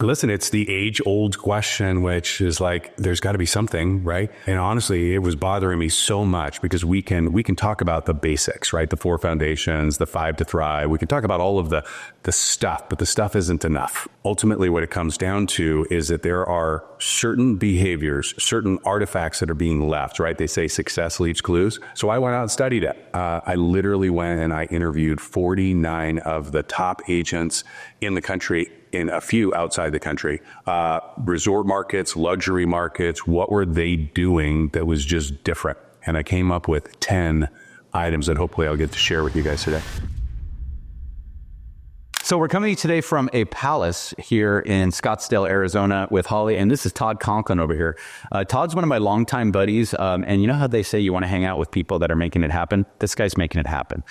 Listen, it's the age-old question, which is like, there's got to be something, right? And honestly, it was bothering me so much because we can talk about the basics, right? The 4 foundations, the 5 to thrive. We can talk about all of the stuff, but the stuff isn't enough. Ultimately, what it comes down to is that there are certain behaviors, certain artifacts that are being left, right? They say success leaves clues. So I went out and studied it. I literally went and I interviewed 49 of the top agents in the country, in a few outside the country, resort markets, luxury markets. What were they doing that was just different? And I came up with 10 items that hopefully I'll get to share with you guys today. So we're coming today from a palace here in Scottsdale, Arizona with Holly, and this is Todd Conklin over here. Todd's one of my longtime buddies, and you know how they say you want to hang out with people that are making it happen? This guy's making it happen.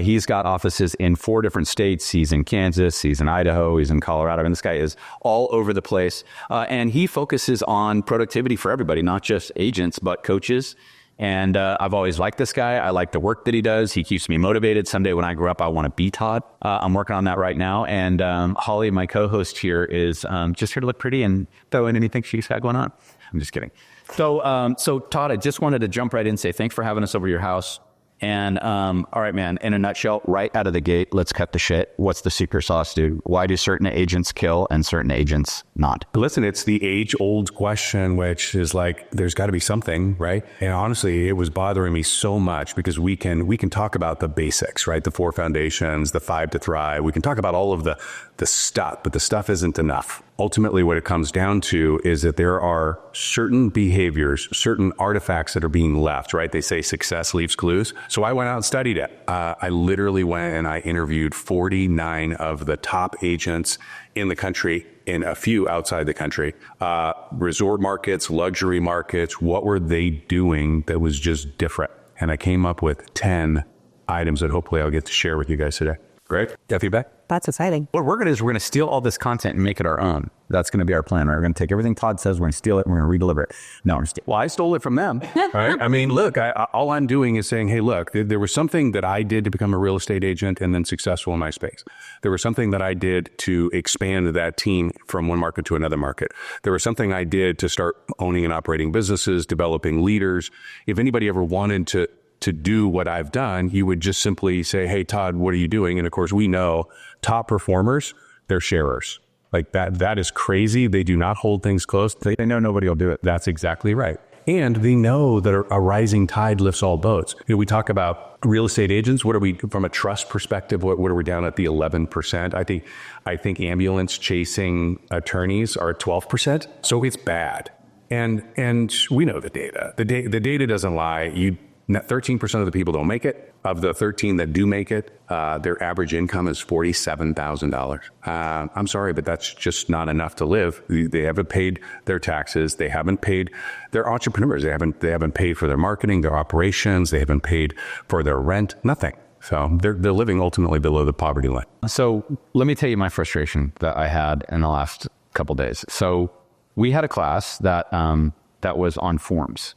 He's got offices in 4 different states. He's in Kansas, he's in Idaho, he's in Colorado, and this guy is all over the place. And he focuses on productivity for everybody, not just agents, but coaches. And I've always liked this guy. I like the work that he does. He keeps me motivated. Someday when I grow up, I want to be Todd. I'm working on that right now. And Holly, my co-host here, is just here to look pretty and throw in anything she's got going on. I'm just kidding. So Todd, I just wanted to jump right in and say thanks for having us over your house. And all right, man, in a nutshell, right out of the gate, let's cut the shit. What's the secret sauce, dude? Why do certain agents kill and certain agents not? Listen, it's the age-old question, which is like, there's got to be something, right? And honestly, it was bothering me so much because we can talk about the basics, right? The 4 foundations, the 5 to thrive. We can talk about all of the stuff, but the stuff isn't enough. Ultimately, what it comes down to is that there are certain behaviors, certain artifacts that are being left, right? They say success leaves clues. So I went out and studied it. I literally went and I interviewed 49 of the top agents in the country, in a few outside the country, resort markets, luxury markets. What were they doing that was just different? And I came up with 10 items that hopefully I'll get to share with you guys today. Great. Got feedback? That's exciting. What we're going to do is steal all this content and make it our own. That's going to be our plan. Right? We're going to take everything Todd says, we're going to steal it, and we're going to redeliver it. No, well, I stole it from them. Right? I mean, look, all I'm doing is saying, hey, look, there was something that I did to become a real estate agent and then successful in my space. There was something that I did to expand that team from one market to another market. There was something I did to start owning and operating businesses, developing leaders. If anybody ever wanted to do what I've done, you would just simply say, hey, Todd, what are you doing? And of course, we know top performers, they're sharers. Like that is crazy. They do not hold things close. They know nobody will do it. That's exactly right. And they know that a rising tide lifts all boats. You know, we talk about real estate agents. What are we, from a trust perspective, what are we down at the 11%? I think ambulance chasing attorneys are at 12%. So it's bad. And we know the data. The data doesn't lie. 13% of the people don't make it. Of the 13 that do make it, their average income is $47,000. I'm sorry, but that's just not enough to live. They haven't paid their taxes. They haven't paid. They're entrepreneurs. They haven't paid for their marketing, their operations. They haven't paid for their rent. Nothing. So they're living ultimately below the poverty line. So let me tell you my frustration that I had in the last couple of days. So we had a class that was on forms.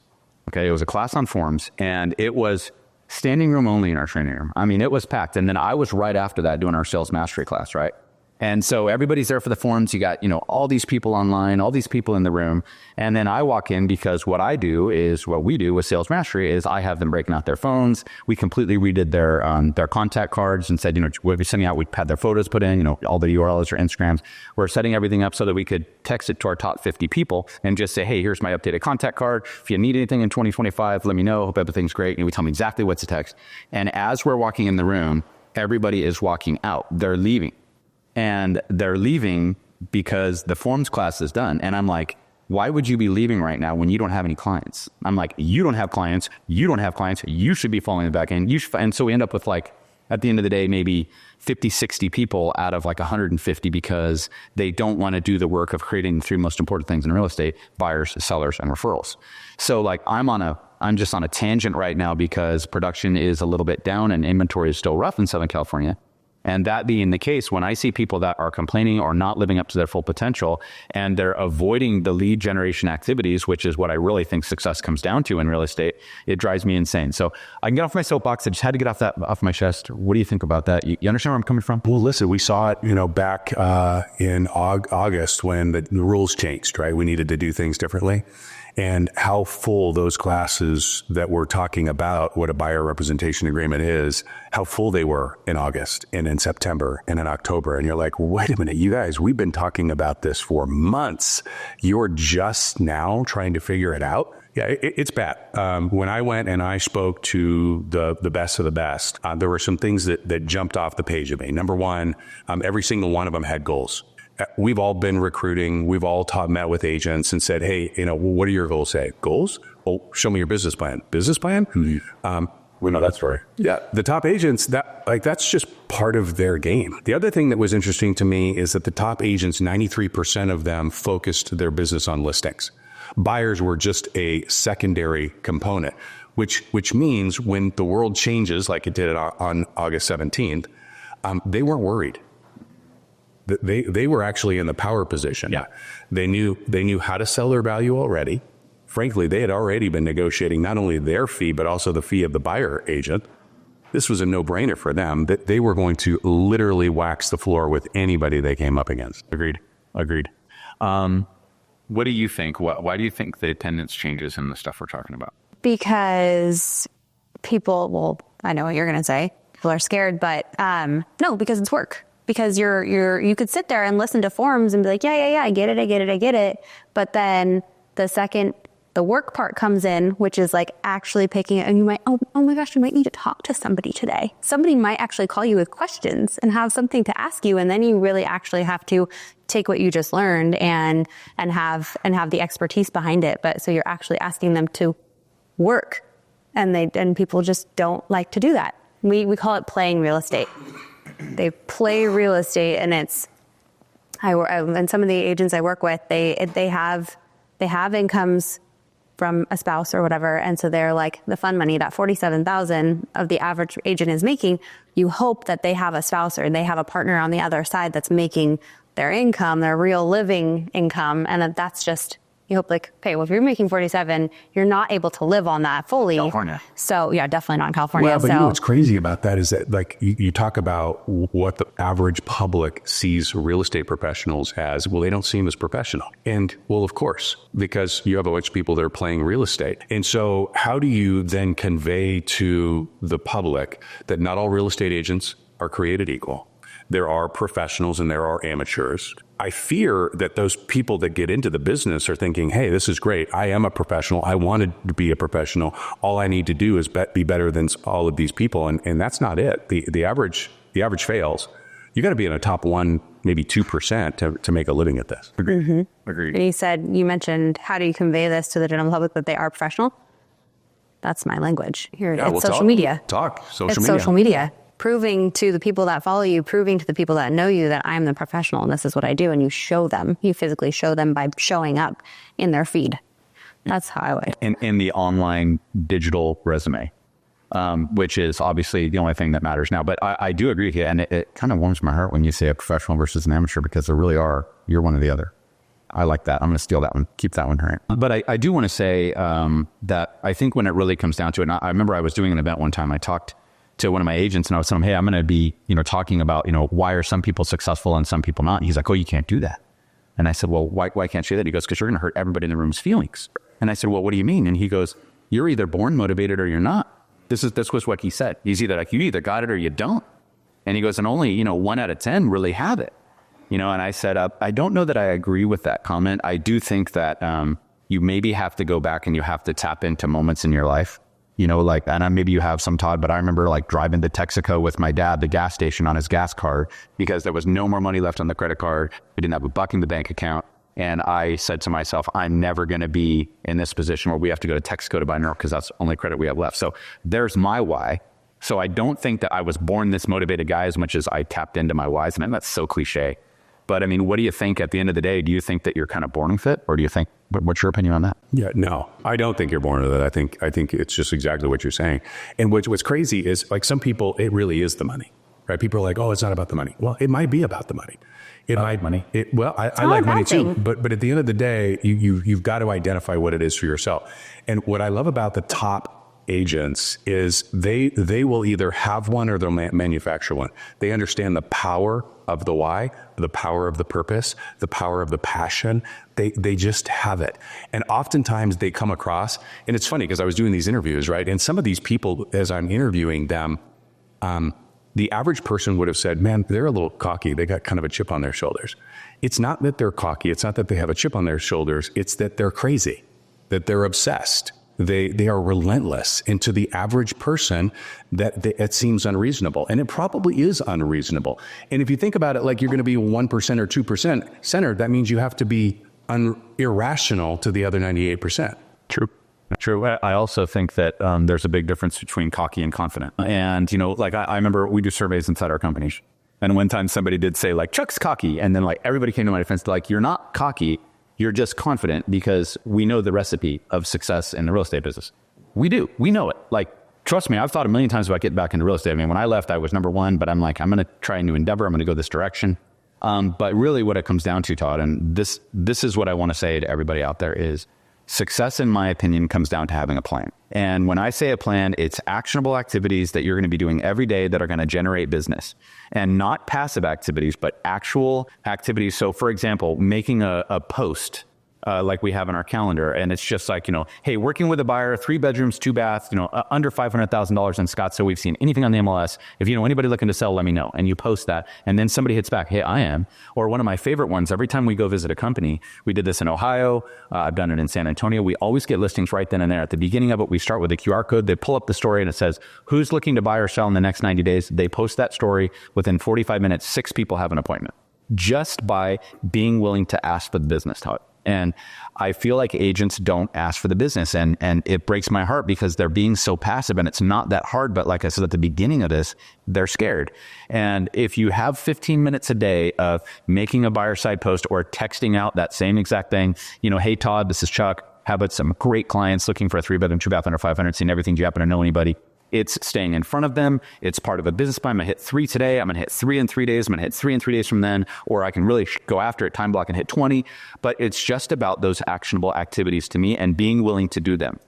Okay, it was a class on forms, and it was standing room only in our training room. I mean, it was packed. And then I was right after that doing our sales mastery class, right? And so everybody's there for the forums. You got, all these people online, all these people in the room. And then I walk in because what we do with sales mastery is I have them breaking out their phones. We completely redid their contact cards and said, we'll be sending out, we had their photos put in, all the URLs or Instagrams. We're setting everything up so that we could text it to our top 50 people and just say, hey, here's my updated contact card. If you need anything in 2025, let me know. Hope everything's great. And we tell them exactly what to text. And as we're walking in the room, everybody is walking out. They're leaving. And they're leaving because the forms class is done. And I'm like, why would you be leaving right now when you don't have any clients? I'm like, you don't have clients. You don't have clients. You should be falling back in. And so we end up with at the end of the day, maybe 50, 60 people out of 150 because they don't want to do the work of creating the 3 most important things in real estate: buyers, sellers, and referrals. So I'm just on a tangent right now because production is a little bit down and inventory is still rough in Southern California. And that being the case, when I see people that are complaining or not living up to their full potential, and they're avoiding the lead generation activities, which is what I really think success comes down to in real estate, it drives me insane. So I can get off my soapbox. I just had to get off my chest. What do you think about that? You understand where I'm coming from? Well, listen, we saw it, back in August when the rules changed, right? We needed to do things differently. And how full those classes that we're talking about, what a buyer representation agreement is, how full they were in August and in September and in October. And you're like, wait a minute, you guys, we've been talking about this for months. You're just now trying to figure it out. Yeah, it's bad. When I went and I spoke to the best of the best, there were some things that jumped off the page of me. Number one, every single one of them had goals. We've all been recruiting. We've all met with agents and said, hey, what do your goals say? Goals? Well, show me your business plan. Business plan? Mm-hmm. We know that story. Yeah. The top agents, that's just part of their game. The other thing that was interesting to me is that the top agents, 93% of them focused their business on listings. Buyers were just a secondary component, which means when the world changes, like it did on August 17th, they weren't worried. They were actually in the power position. Yeah. They knew how to sell their value already. Frankly, they had already been negotiating not only their fee, but also the fee of the buyer agent. This was a no-brainer for them that they were going to literally wax the floor with anybody they came up against. Agreed. What do you think? Why do you think the attendance changes in the stuff we're talking about? Because people, well, I know what you're going to say. People are scared, but no, because it's work. Because you could sit there and listen to forums and be like, yeah, I get it. But then the second the work part comes in, which is like actually picking it, and you might, oh my gosh, you might need to talk to somebody today. Somebody might actually call you with questions and have something to ask you. And then you really actually have to take what you just learned and have the expertise behind it. But so you're actually asking them to work, and people just don't like to do that. We call it playing real estate. They play real estate, and and some of the agents I work with, they have incomes from a spouse or whatever, and so they're like the fund money, that $47,000 of the average agent is making. You hope that they have a spouse or they have a partner on the other side that's making their income, their real living income, and that's just. You hope like, okay, well, if you're making 47, you're not able to live on that fully. California. So yeah, definitely not in California. Well, but what's crazy about that is that like you talk about what the average public sees real estate professionals as. Well, they don't see them as professional. And well, of course, because you have a bunch of people that are playing real estate. And so how do you then convey to the public that not all real estate agents are created equal? There are professionals and there are amateurs. I fear that those people that get into the business are thinking, hey, this is great. I am a professional. I wanted to be a professional. All I need to do is be better than all of these people. And that's not it. The average fails. You got to be in a top 1, maybe 2% to make a living at this. Agreed. Mm-hmm. Agreed. And you mentioned, how do you convey this to the general public that they are professional? That's my language. It's social media. Social media. Proving to the people that follow you, proving to the people that know you that I'm the professional and this is what I do. And you show them, you physically show them by showing up in their feed. That's how I would. In the online digital resume, which is obviously the only thing that matters now. But I do agree with you. And it kind of warms my heart when you say a professional versus an amateur, because there really are, you're one or the other. I like that. I'm going to steal that one, keep that one right. But I do want to say that I think when it really comes down to it, and I remember I was doing an event one time, I talked to one of my agents and I was telling him, hey, I'm going to be, talking about, why are some people successful and some people not? And he's like, oh, you can't do that. And I said, well, why can't you do that? He goes, because you're going to hurt everybody in the room's feelings. And I said, well, what do you mean? And he goes, you're either born motivated or you're not. This was what he said. He's either like, you either got it or you don't. And he goes, and only, 1 out of 10 really have it. And I said, I don't know that I agree with that comment. I do think that you maybe have to go back and you have to tap into moments in your life. And maybe you have some, Todd, but I remember like driving to Texaco with my dad, the gas station, on his gas card, because there was no more money left on the credit card. We didn't have a buck in the bank account. And I said to myself, I'm never going to be in this position where we have to go to Texaco to buy milk because that's the only credit we have left. So there's my why. So I don't think that I was born this motivated guy as much as I tapped into my whys. And that's so cliche. But I mean, what do you think at the end of the day? Do you think that you're kind of born with it? Or do you think, what's your opinion on that? Yeah, no, I don't think you're born with it. I think it's just exactly what you're saying. And what's crazy is like some people, it really is the money. right? People are like, oh, it's not about the money. Well, it might be about the money. It might money. I like money too, but at the end of the day, you've got to identify what it is for yourself. And what I love about the top agents is they will either have one or they'll manufacture one. They understand the power of the why, the power of the purpose, the power of the passion. They just have it. And oftentimes they come across, and it's funny because I was doing these interviews, right? And some of these people, as I'm interviewing them, the average person would have said, man, they're a little cocky. They got kind of a chip on their shoulders. It's not that they're cocky. It's not that they have a chip on their shoulders. It's that they're crazy, that they're obsessed. They are relentless. And to the average person, it seems unreasonable. And it probably is unreasonable. And if you think about it, like you're going to be 1% or 2% centered, that means you have to be irrational to the other 98%. True. I also think that there's a big difference between cocky and confident. And, like I remember we do surveys inside our companies. And one time somebody did say like, Chuck's cocky. And then like everybody came to my defense, like, you're not cocky. You're just confident because we know the recipe of success in the real estate business. We do. We know it. Like, trust me, I've thought a million times about getting back into real estate. I mean, when I left, I was number one, but I'm like, I'm going to try a new endeavor. I'm going to go this direction. But really what it comes down to, Todd, and this is what I want to say to everybody out there is success, in my opinion, comes down to having a plan. And when I say a plan, it's actionable activities that you're going to be doing every day that are going to generate business, and not passive activities, but actual activities. So for example, making a post like we have in our calendar. And it's just like, hey, working with a buyer, 3 bedrooms, 2 baths, under $500,000 in Scottsdale. We've seen anything on the MLS. If you know anybody looking to sell, let me know. And you post that. And then somebody hits back, hey, I am. Or one of my favorite ones, every time we go visit a company, we did this in Ohio. I've done it in San Antonio. We always get listings right then and there. At the beginning of it, we start with a QR code. They pull up the story and it says, who's looking to buy or sell in the next 90 days? They post that story. Within 45 minutes, 6 people have an appointment just by being willing to ask for the business, Todd. And I feel like agents don't ask for the business, and it breaks my heart because they're being so passive, and it's not that hard. But like I said at the beginning of this, they're scared. And if you have 15 minutes a day of making a buyer side post or texting out that same exact thing, hey, Todd, this is Chuck. How about some great clients looking for a 3-bedroom, 2-bath under 500, seeing everything. Do you happen to know anybody? It's staying in front of them. It's part of a business plan. I'm going to hit 3 today. I'm going to hit 3 in 3 days. I'm going to hit 3 in 3 days from then. Or I can really go after it, time block, and hit 20. But it's just about those actionable activities to me and being willing to do them.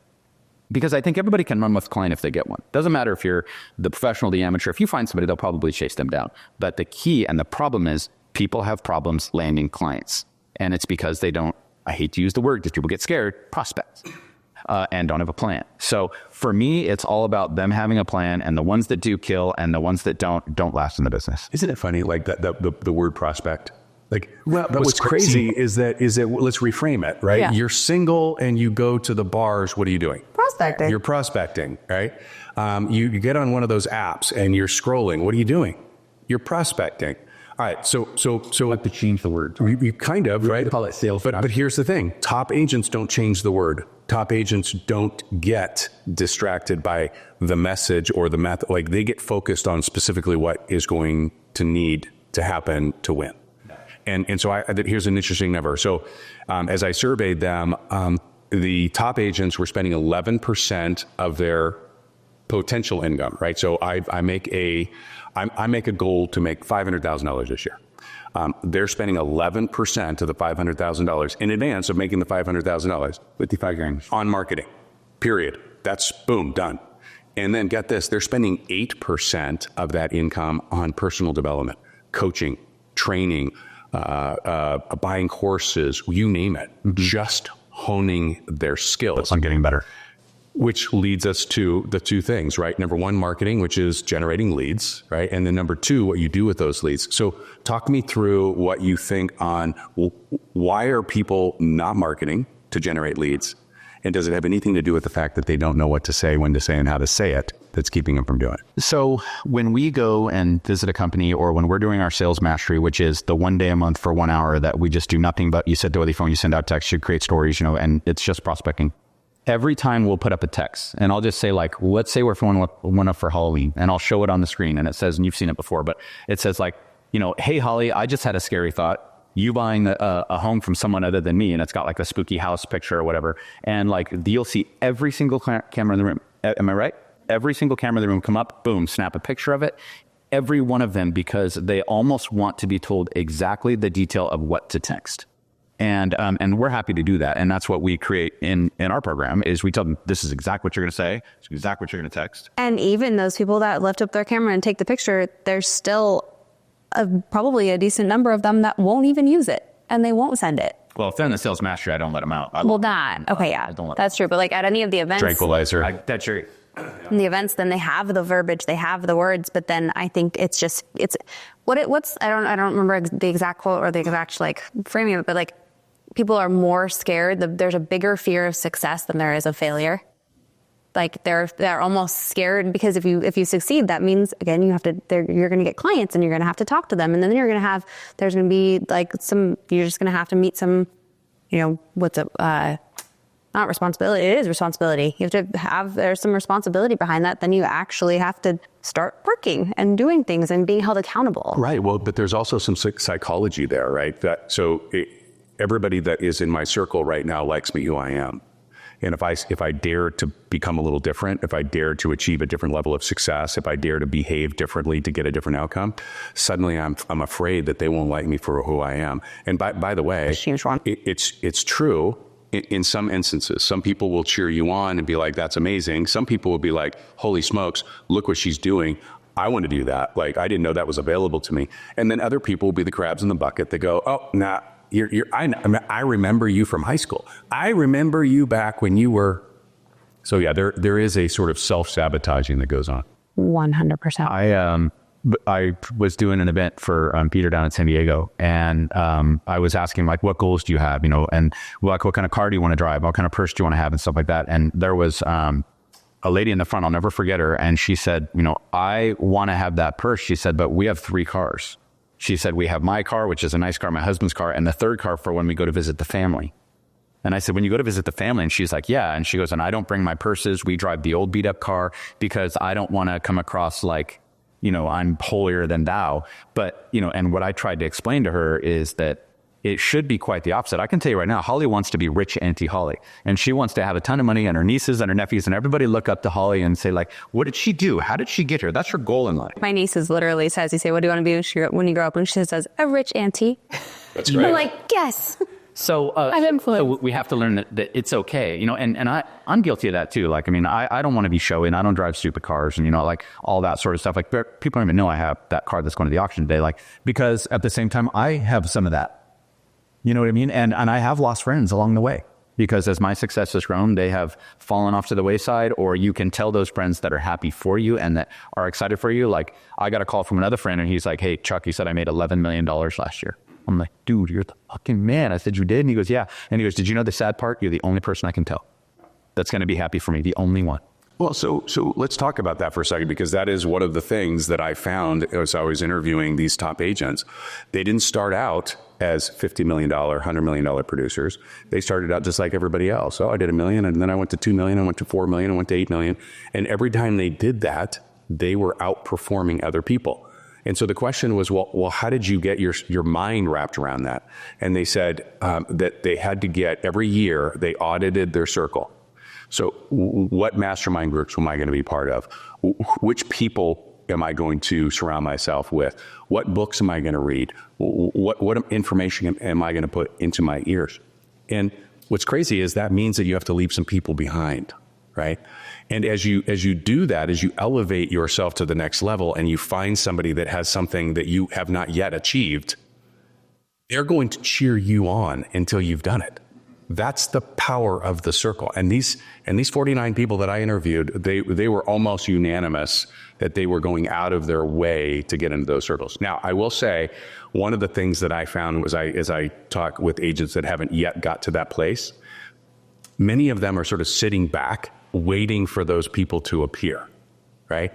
Because I think everybody can run with a client if they get one. Doesn't matter if you're the professional, the amateur. If you find somebody, they'll probably chase them down. But the key and the problem is people have problems landing clients. And it's because they don't, I hate to use the word because people get scared, prospects. And don't have a plan. So for me, it's all about them having a plan, and the ones that do kill and the ones that don't last in the business. Isn't it funny, like the word prospect? Like, well, what's crazy is that let's reframe it, right? Yeah. You're single and you go to the bars. What are you doing? Prospecting. You're prospecting, right? You get on one of those apps and you're scrolling. What are you doing? You're prospecting. All right, so Like to change the word. you kind of, right? We call it sales. But here's the thing: top agents don't change the word. Top agents don't get distracted by the message or the method. Like, they get focused on specifically what is going to need to happen to win. And so here's an interesting number. So as I surveyed them, the top agents were spending 11% of their potential income, right? So I make a goal to make $500,000 this year. They're spending 11% of the $500,000 in advance of making the $500,000. 55 grand. On marketing, period. That's boom, done. And then get this, they're spending 8% of that income on personal development, coaching, training, buying courses, you name it, just honing their skills. I'm getting better. Which leads us to the 2 things, right? Number 1, marketing, which is generating leads, right? And then number 2, what you do with those leads. So talk me through what you think on why are people not marketing to generate leads? And does it have anything to do with the fact that they don't know what to say, when to say, and how to say it that's keeping them from doing it? So when we go and visit a company, or when we're doing our sales mastery, which is the 1 day a month for 1 hour that we just do nothing but you sit there with your phone, you send out text, you create stories, and it's just prospecting. Every time we'll put up a text, and I'll just say, like, let's say we're throwing one up for Halloween, and I'll show it on the screen, and it says, and you've seen it before, but it says like, hey, Holly, I just had a scary thought. You buying a home from someone other than me, and it's got like a spooky house picture or whatever. And like, you'll see every single camera in the room. Am I right? Every single camera in the room come up, boom, snap a picture of it. every one of them, because they almost want to be told exactly the detail of what to text. And we're happy to do that. And that's what we create in our program is we tell them, this is exactly what you're going to say. It's exactly what you're going to text. And even those people that lift up their camera and take the picture, there's still probably a decent number of them that won't even use it and they won't send it. Well, if they're in the sales mastery, I don't let them out. Okay, yeah, that's true. But like at any of the events, Tranquilizer. That's true. in the events, then they have the verbiage, they have the words, but then I think it's what's I don't remember the exact quote or the exact like framing of it, but like people are more scared. There's a bigger fear of success than there is of failure. Like they're almost scared because if you succeed, that means again you're going to get clients and you're going to have to talk to them, and then there's going to be like you're just going to have to meet some, not responsibility. It is responsibility. You have to there's some responsibility behind that. Then you actually have to start working and doing things and being held accountable. Right. Well, but there's also some psychology there, right? Everybody that is in my circle right now likes me who I am. And if I dare to become a little different, if I dare to achieve a different level of success, if I dare to behave differently to get a different outcome, suddenly I'm afraid that they won't like me for who I am. And by the way, it's true in some instances. Some people will cheer you on and be like, that's amazing. Some people will be like, holy smokes, look what she's doing. I want to do that. Like, I didn't know that was available to me. And then other people will be the crabs in the bucket that go, oh, nah. I remember you from high school. I remember you back when you were. So yeah, there is a sort of self-sabotaging that goes on. 100%. I was doing an event for Peter down in San Diego, and I was asking like, what goals do you have? And like, what kind of car do you want to drive? What kind of purse do you want to have and stuff like that? And there was a lady in the front, I'll never forget her. And she said, I want to have that purse. She said, but we have 3 cars. She said, we have my car, which is a nice car, my husband's car, and the third car for when we go to visit the family. And I said, when you go to visit the family? And she's like, yeah. And she goes, and I don't bring my purses. We drive the old beat up car because I don't want to come across like, I'm holier than thou. But, and what I tried to explain to her is that it should be quite the opposite. I can tell you right now, Holly wants to be rich Auntie Holly. And she wants to have a ton of money, and her nieces and her nephews and everybody look up to Holly and say like, what did she do? How did she get here? That's her goal in life. My niece literally says, you say, what do you want to be when you grow up? And she says, a rich auntie. That's right. I'm like, yes. So we have to learn that it's okay, and I'm guilty of that too. Like, I don't want to be showy, and I don't drive stupid cars and, like all that sort of stuff. Like people don't even know I have that car that's going to the auction today. Like, because at the same time, I have some of that. You know what I mean? And I have lost friends along the way because as my success has grown, they have fallen off to the wayside, or you can tell those friends that are happy for you and that are excited for you. Like, I got a call from another friend and he's like, hey, Chuck, he said I made $11 million last year. I'm like, dude, you're the fucking man. I said, you did? And he goes, yeah. And he goes, did you know the sad part? You're the only person I can tell that's going to be happy for me. The only one. Well, so let's talk about that for a second, because that is one of the things that I found as I was interviewing these top agents. They didn't start out as $50 million, $100 million producers. They started out just like everybody else. Oh, I did $1 million, and then I went to $2 million, I went to $4 million, I went to $8 million. And every time they did that, they were outperforming other people. And so the question was, well, how did you get your mind wrapped around that? And they said that they had to get, every year, they audited their circle. So what mastermind groups am I going to be part of? Which people am I going to surround myself with? What books am I going to read? What information am I going to put into my ears? And what's crazy is that means that you have to leave some people behind, right? And as you do that, as you elevate yourself to the next level and you find somebody that has something that you have not yet achieved, they're going to cheer you on until you've done it. That's the power of the circle. And these 49 people that I interviewed, they were almost unanimous that they were going out of their way to get into those circles. Now, I will say, one of the things that I found was as I talk with agents that haven't yet got to that place, many of them are sort of sitting back, waiting for those people to appear, right?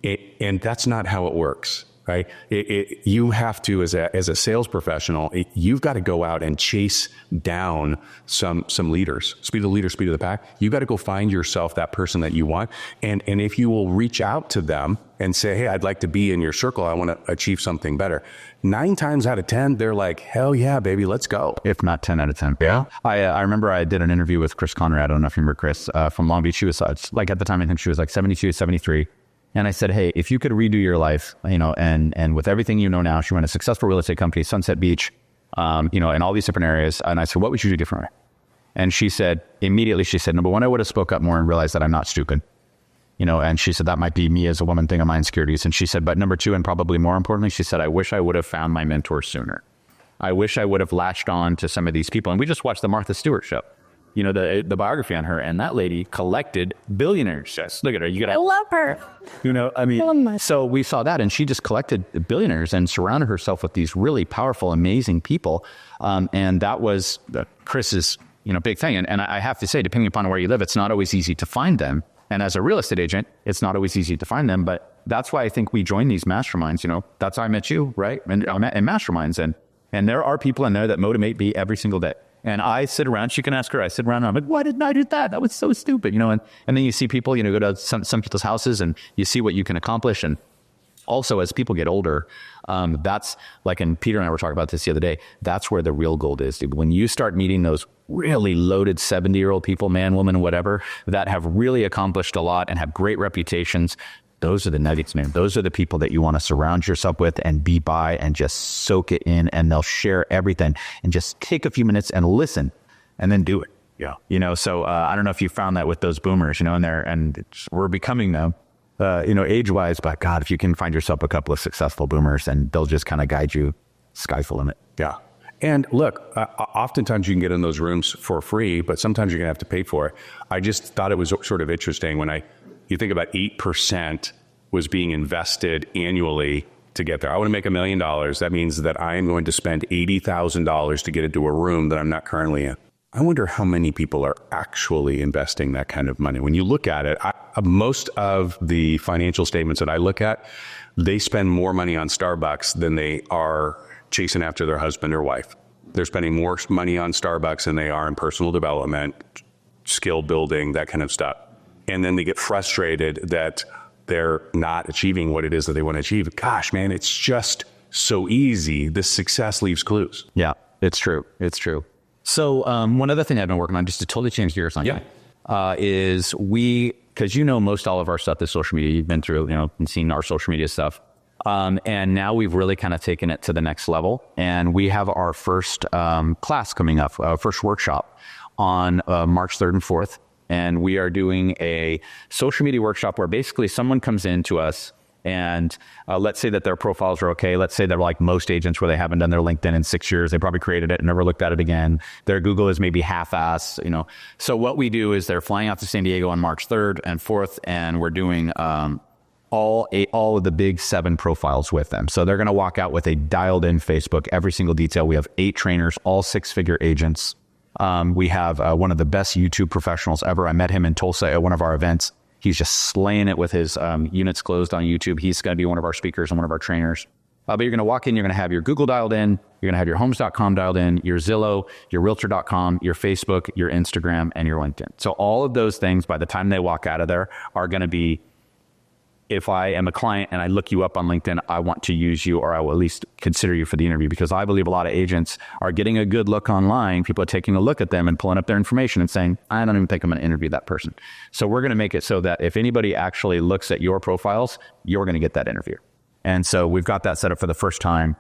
And that's not how it works. Right? You have to, as a sales professional, you've got to go out and chase down some leaders. Speed of the leader, speed of the pack. You've got to go find yourself that person that you want. And if you will reach out to them and say, hey, I'd like to be in your circle. I want to achieve something better. 9 times out of 10, they're like, hell yeah, baby, let's go. If not 10 out of 10. Yeah. I remember I did an interview with Chris Conrad. I don't know if you remember Chris from Long Beach. She was like, at the time, I think she was like 72, 73. And I said, hey, if you could redo your life, and with everything you know now, she ran a successful real estate company, Sunset Beach, in all these different areas. And I said, what would you do differently? And she said, number one, I would have spoke up more and realized that I'm not stupid. And she said, that might be me as a woman thing of my insecurities. And she said, but number two, and probably more importantly, she said, I wish I would have found my mentor sooner. I wish I would have latched on to some of these people. And we just watched the Martha Stewart show, the biography on her, and that lady collected billionaires. Just look at her. I love her. So we saw that, and she just collected billionaires and surrounded herself with these really powerful, amazing people. And that was Chris's, big thing. And I have to say, depending upon where you live, it's not always easy to find them. And as a real estate agent, it's not always easy to find them. But that's why I think we join these masterminds. That's how I met you, right? And I met in masterminds, and there are people in there that motivate me every single day. And I sit around, she can ask her, I sit around and I'm like, why didn't I do that? That was so stupid, and then you see people, go to some people's houses and you see what you can accomplish. And also as people get older, that's like, and Peter and I were talking about this the other day, that's where the real gold is, dude. When you start meeting those really loaded 70-year-old people, man, woman, whatever, that have really accomplished a lot and have great reputations, those are the nuggets, man. Those are the people that you want to surround yourself with and be by and just soak it in, and they'll share everything, and just take a few minutes and listen and then do it. Yeah. So I don't know if you found that with those boomers, and we're becoming them, age-wise, but God, if you can find yourself a couple of successful boomers, and they'll just kind of guide you, sky's the limit. Yeah. And look, oftentimes you can get in those rooms for free, but sometimes you're going to have to pay for it. I just thought it was sort of interesting when you think about 8% was being invested annually to get there. I want to make $1 million. That means that I am going to spend $80,000 to get into a room that I'm not currently in. I wonder how many people are actually investing that kind of money. When you look at it, most of the financial statements that I look at, they spend more money on Starbucks than they are chasing after their husband or wife. They're spending more money on Starbucks than they are in personal development, skill building, that kind of stuff. And then they get frustrated that they're not achieving what it is that they want to achieve. Gosh, man, it's just so easy. This success leaves clues. Yeah, it's true. It's true. So one other thing I've been working on, just to totally change gears on you, is because most all of our stuff is social media. You've been through, and seen our social media stuff. And now we've really kind of taken it to the next level. And we have our first class coming up, first workshop on March 3rd and 4th. And we are doing a social media workshop where basically someone comes in to us and let's say that their profiles are okay. Let's say they're like most agents where they haven't done their LinkedIn in 6 years. They probably created it and never looked at it again. Their Google is maybe half-ass, So what we do is they're flying out to San Diego on March 3rd and 4th, and we're doing all of the big 7 profiles with them. So they're going to walk out with a dialed-in Facebook, every single detail. We have 8 trainers, all 6-figure agents. We have one of the best YouTube professionals ever. I met him in Tulsa at one of our events. He's just slaying it with his units closed on YouTube. He's going to be one of our speakers and one of our trainers. But you're going to walk in, you're going to have your Google dialed in, you're going to have your homes.com dialed in, your Zillow, your realtor.com, your Facebook, your Instagram, and your LinkedIn. So all of those things, by the time they walk out of there, are going to be, if I am a client and I look you up on LinkedIn, I want to use you, or I will at least consider you for the interview, because I believe a lot of agents are getting a good look online. People are taking a look at them and pulling up their information and saying, I don't even think I'm going to interview that person. So we're going to make it so that if anybody actually looks at your profiles, you're going to get that interview. And so we've got that set up for the first time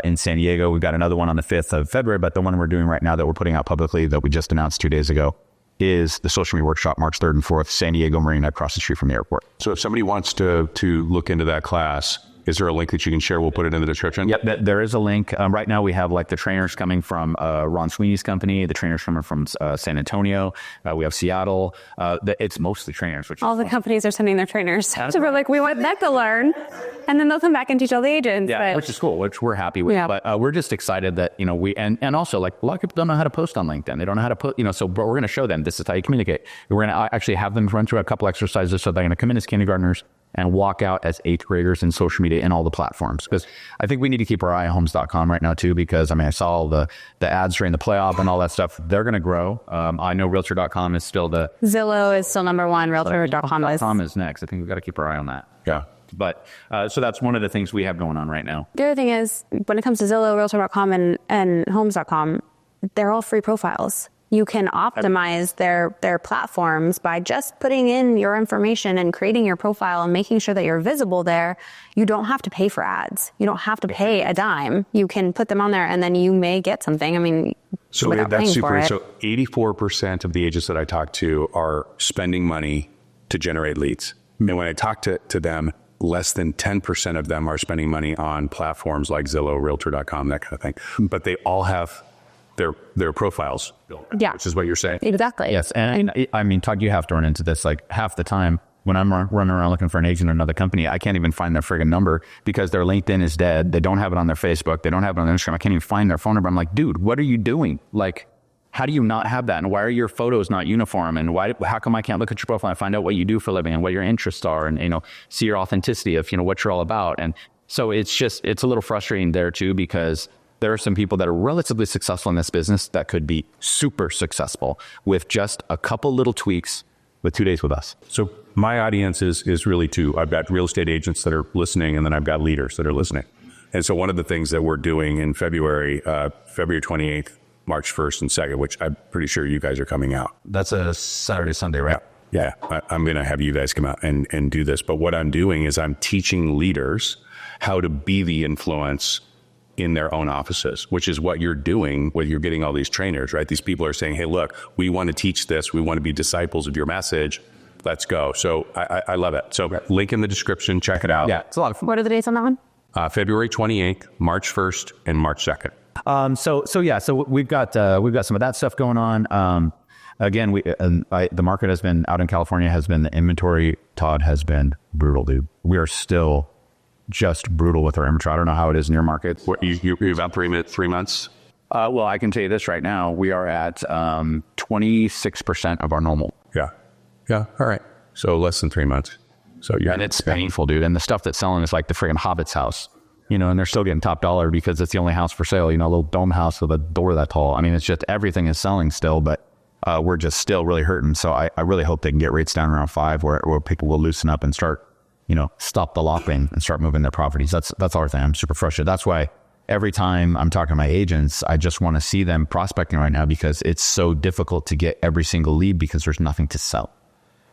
in San Diego. We've got another one on the 5th of February, but the one we're doing right now that we're putting out publicly that we just announced 2 days ago is the social media workshop, March 3rd and 4th, San Diego Marina, across the street from the airport. So if somebody wants to look into that class, is there a link that you can share? We'll put it in the description. Yep, there is a link. Right now we have like the trainers coming from Ron Sweeney's company, the trainers coming from San Antonio. We have Seattle. It's mostly trainers. Which all the companies are sending their trainers. So we're like, we want them to learn, and then they'll come back and teach all the agents. Yeah, which is cool, which we're happy with. Yeah. But we're just excited that, we, and also like a lot of people don't know how to post on LinkedIn. They don't know how to put, so but we're going to show them this is how you communicate. We're going to actually have them run through a couple exercises. So they're going to come in as kindergartners and walk out as 8th graders in social media and all the platforms. Because I think we need to keep our eye on homes.com right now too, because I saw all the ads during the playoff and all that stuff. They're going to grow. I know realtor.com is still Zillow is still number one. Realtor.com is next. I think we've got to keep our eye on that. Yeah. But so that's one of the things we have going on right now. The other thing is, when it comes to Zillow, realtor.com and homes.com, they're all free profiles. you can optimize their platforms by just putting in your information and creating your profile and making sure that you're visible there. You don't have to pay for ads. You don't have to pay a dime. You can put them on there and then you may get something. I mean, so without that's paying super. for it. So 84% of the agents that I talk to are spending money to generate leads. And when I talk to them, less than 10% of them are spending money on platforms like Zillow, Realtor.com, that kind of thing. But they all have their profiles built, which is what you're saying. Exactly. Yes. And I mean, Todd, you have to run into this like half the time when I'm running around looking for an agent in another company. I can't even find their friggin' number because their LinkedIn is dead. They don't have it on their Facebook. They don't have it on their Instagram. I can't even find their phone number. I'm like, dude, what are you doing? Like, how do you not have that? And why are your photos not uniform? And how come I can't look at your profile and find out what you do for a living and what your interests are and, see your authenticity of, what you're all about? And so it's a little frustrating there too, because there are some people that are relatively successful in this business that could be super successful with just a couple little tweaks with 2 days with us. So my audience is really two. I've got real estate agents that are listening, and then I've got leaders that are listening. And so one of the things that we're doing in February 28th, March 1st and 2nd, which I'm pretty sure you guys are coming out. That's a Saturday, Sunday, right? Yeah. I'm going to have you guys come out and do this. But what I'm doing is I'm teaching leaders how to be the influence in their own offices, which is what you're doing when you're getting all these trainers, right? These people are saying, hey, look, we want to teach this. We want to be disciples of your message. Let's go. So I love it. So link in the description. Check it out. Yeah, it's a lot of fun. What are the dates on that one? February 28th, March 1st, and March 2nd. So we've got some of that stuff going on. Again, the market has been out in California the inventory, Todd, has been brutal, dude. We are still just brutal with our inventory. I don't know how it is in your market. You've up 3 months? Well, I can tell you this right now. We are at 26% of our normal. Yeah. All right. So less than 3 months. So and it's painful, dude. And the stuff that's selling is like the friggin' Hobbit's house. And they're still getting top dollar because it's the only house for sale, a little dome house with a door that tall. I mean, it's just everything is selling still, but we're just still really hurting. So I really hope they can get rates down around 5 where people will loosen up and start, stop the lopping and start moving their properties. That's our thing. I'm super frustrated. That's why every time I'm talking to my agents, I just want to see them prospecting right now because it's so difficult to get every single lead because there's nothing to sell.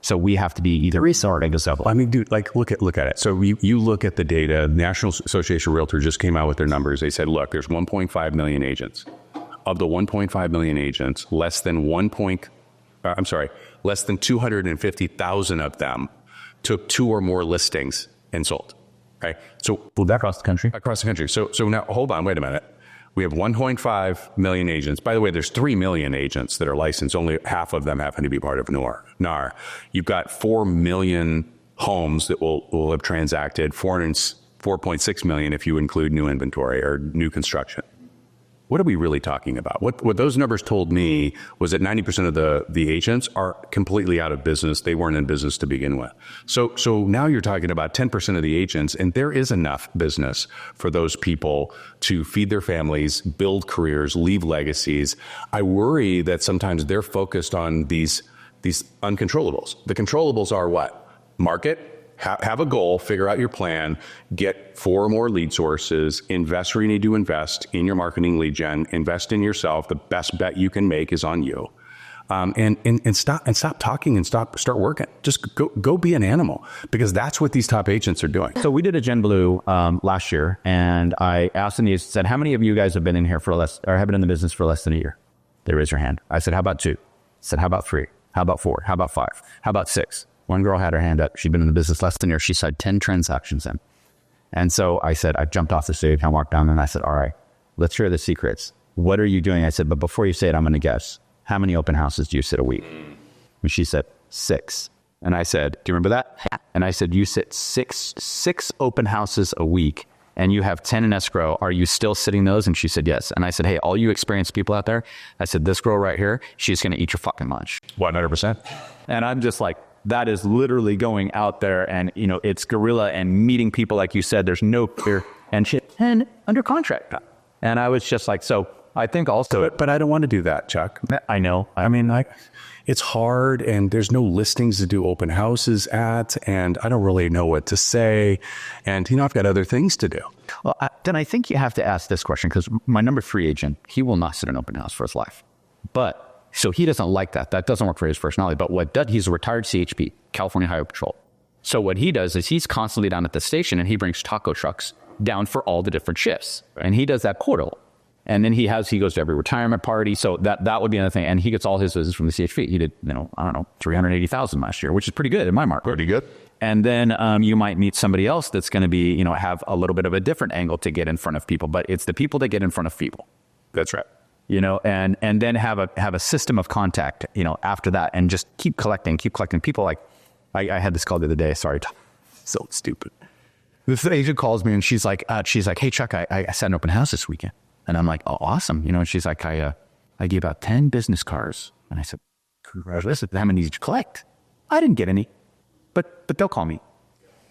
So we have to be either resorting to sell. I mean, dude, like look at it. So you look at the data. National Association of Realtors just came out with their numbers. They said, look, there's 1.5 million agents. Of the 1.5 million agents, less than 250,000 of them took 2 or more listings and sold. Okay, so across the country. Across the country. So now hold on, wait a minute. We have 1.5 million agents. By the way, there's 3 million agents that are licensed. Only half of them happen to be part of NAR. You've got 4 million homes that will have transacted, 4.6 million if you include new inventory or new construction. What are we really talking about? What those numbers told me was that 90% of the agents are completely out of business. They weren't in business to begin with. So now you're talking about 10% of the agents, and there is enough business for those people to feed their families, build careers, leave legacies. I worry that sometimes they're focused on these uncontrollables. The controllables are what? Market. Have a goal, figure out your plan, get 4 or more lead sources, invest where you need to invest in your marketing lead gen, invest in yourself. The best bet you can make is on you. And stop talking and start working. Just go be an animal, because that's what these top agents are doing. So we did a Gen Blue last year, and I asked them, said, how many of you guys have been in here have been in the business for less than a year? They raised their hand. I said, how about 2? I said, how about 3? How about 4? How about 5? How about 6? One girl had her hand up. She'd been in the business less than a year. She said 10 transactions in. And so I said, I jumped off the stage. I walked down and I said, all right, let's hear the secrets. What are you doing? I said, but before you say it, I'm going to guess. How many open houses do you sit a week? And she said, 6. And I said, do you remember that? And I said, you sit six open houses a week and you have 10 in escrow. Are you still sitting those? And she said, yes. And I said, hey, all you experienced people out there, I said, this girl right here, she's going to eat your fucking lunch. 100%. And I'm just like, that is literally going out there and, it's guerrilla and meeting people. Like you said, there's no fear and shit and under contract. And I was just like, so I think also, but I don't want to do that, Chuck. I know. I mean, it's hard and there's no listings to do open houses at, and I don't really know what to say. And, I've got other things to do. Well, then I think you have to ask this question, because my number 3 agent, he will not sit an open house for his life. But So he doesn't like that. That doesn't work for his personality. But he's a retired CHP, California Highway Patrol. So what he does is he's constantly down at the station and he brings taco trucks down for all the different shifts. And he does that quarterly. And then he goes to every retirement party. So that would be another thing. And he gets all his visits from the CHP. He did, I don't know, 380,000 last year, which is pretty good in my market. Pretty good. And then you might meet somebody else that's going to be, have a little bit of a different angle to get in front of people. But it's the people that get in front of people. That's right. And then have a system of contact, after that, and just keep collecting people. Like I had this call the other day. Sorry, so stupid. This agent calls me and she's like, hey Chuck, I set an open house this weekend. And I'm like, oh, awesome. And she's like, I gave out 10 business cards. And I said, congratulations. How many did you collect? I didn't get any, but they'll call me,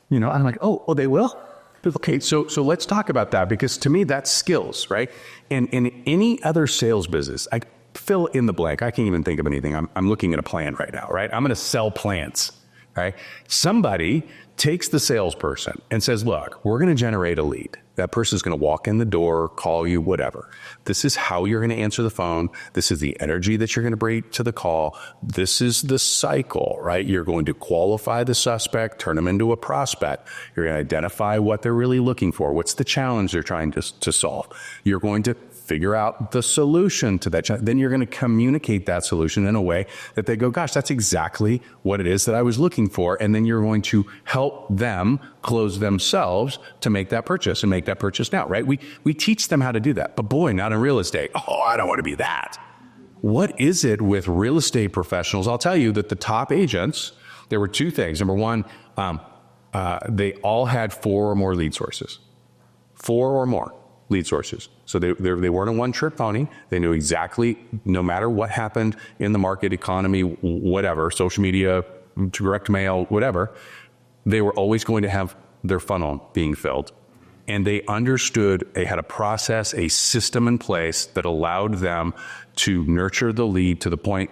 and I'm like, oh, they will? Okay, so let's talk about that, because to me, that's skills, right? And in any other sales business, I fill in the blank. I can't even think of anything. I'm looking at a plan right now, right? I'm going to sell plants, right? Somebody takes the salesperson and says, look, we're going to generate a lead. That person's going to walk in the door, call you, whatever. This is how you're going to answer the phone. This is the energy that you're going to bring to the call. This is the cycle, right? You're going to qualify the suspect, turn them into a prospect. You're going to identify what they're really looking for. What's the challenge they're trying to solve? You're going to figure out the solution to that challenge. Then you're going to communicate that solution in a way that they go, gosh, that's exactly what it is that I was looking for. And then you're going to help them close themselves to make that purchase and make that purchase now, right? We teach them how to do that, but boy, not in real estate. Oh, I don't want to be that. What is it with real estate professionals? I'll tell you that the top agents, there were two things. Number one, they all had 4 or more lead sources. 4 or more lead sources. So they weren't a one-trick pony. They knew exactly, no matter what happened in the market, economy, whatever, social media, direct mail, whatever, they were always going to have their funnel being filled. And they understood, they had a process, a system in place that allowed them to nurture the lead to the point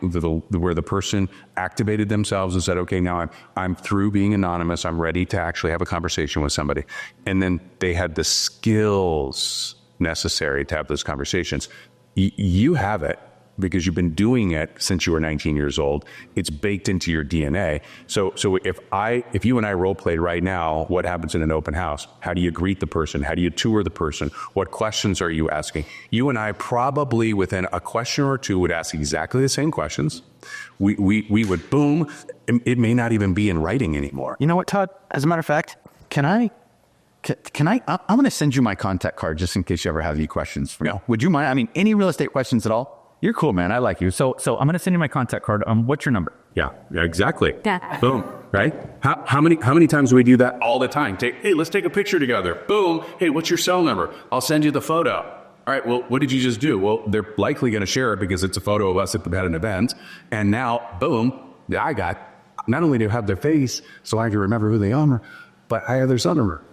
where the person activated themselves and said, okay, now I'm through being anonymous. I'm ready to actually have a conversation with somebody. And then they had the skills necessary to have those conversations. You have it because you've been doing it since you were 19 years old. It's baked into your DNA. So if you and I role played right now, what happens in an open house? How do you greet the person? How do you tour the person? What questions are you asking? You and I probably within a question or two would ask exactly the same questions. We would boom. It may not even be in writing anymore. You know what, Todd? As a matter of fact, I'm going to send you my contact card just in case you ever have any questions for me. Yeah. Would you mind? I mean, any real estate questions at all? You're cool, man. I like you. So I'm going to send you my contact card. What's your number? Yeah, exactly. Yeah. Boom. Right? How many times do we do that all the time? Hey, let's take a picture together. Boom. Hey, what's your cell number? I'll send you the photo. All right. Well, what did you just do? Well, they're likely going to share it because it's a photo of us at an event. And now, boom, I got, not only do I have their face so I can remember who they are, but I have their cell number.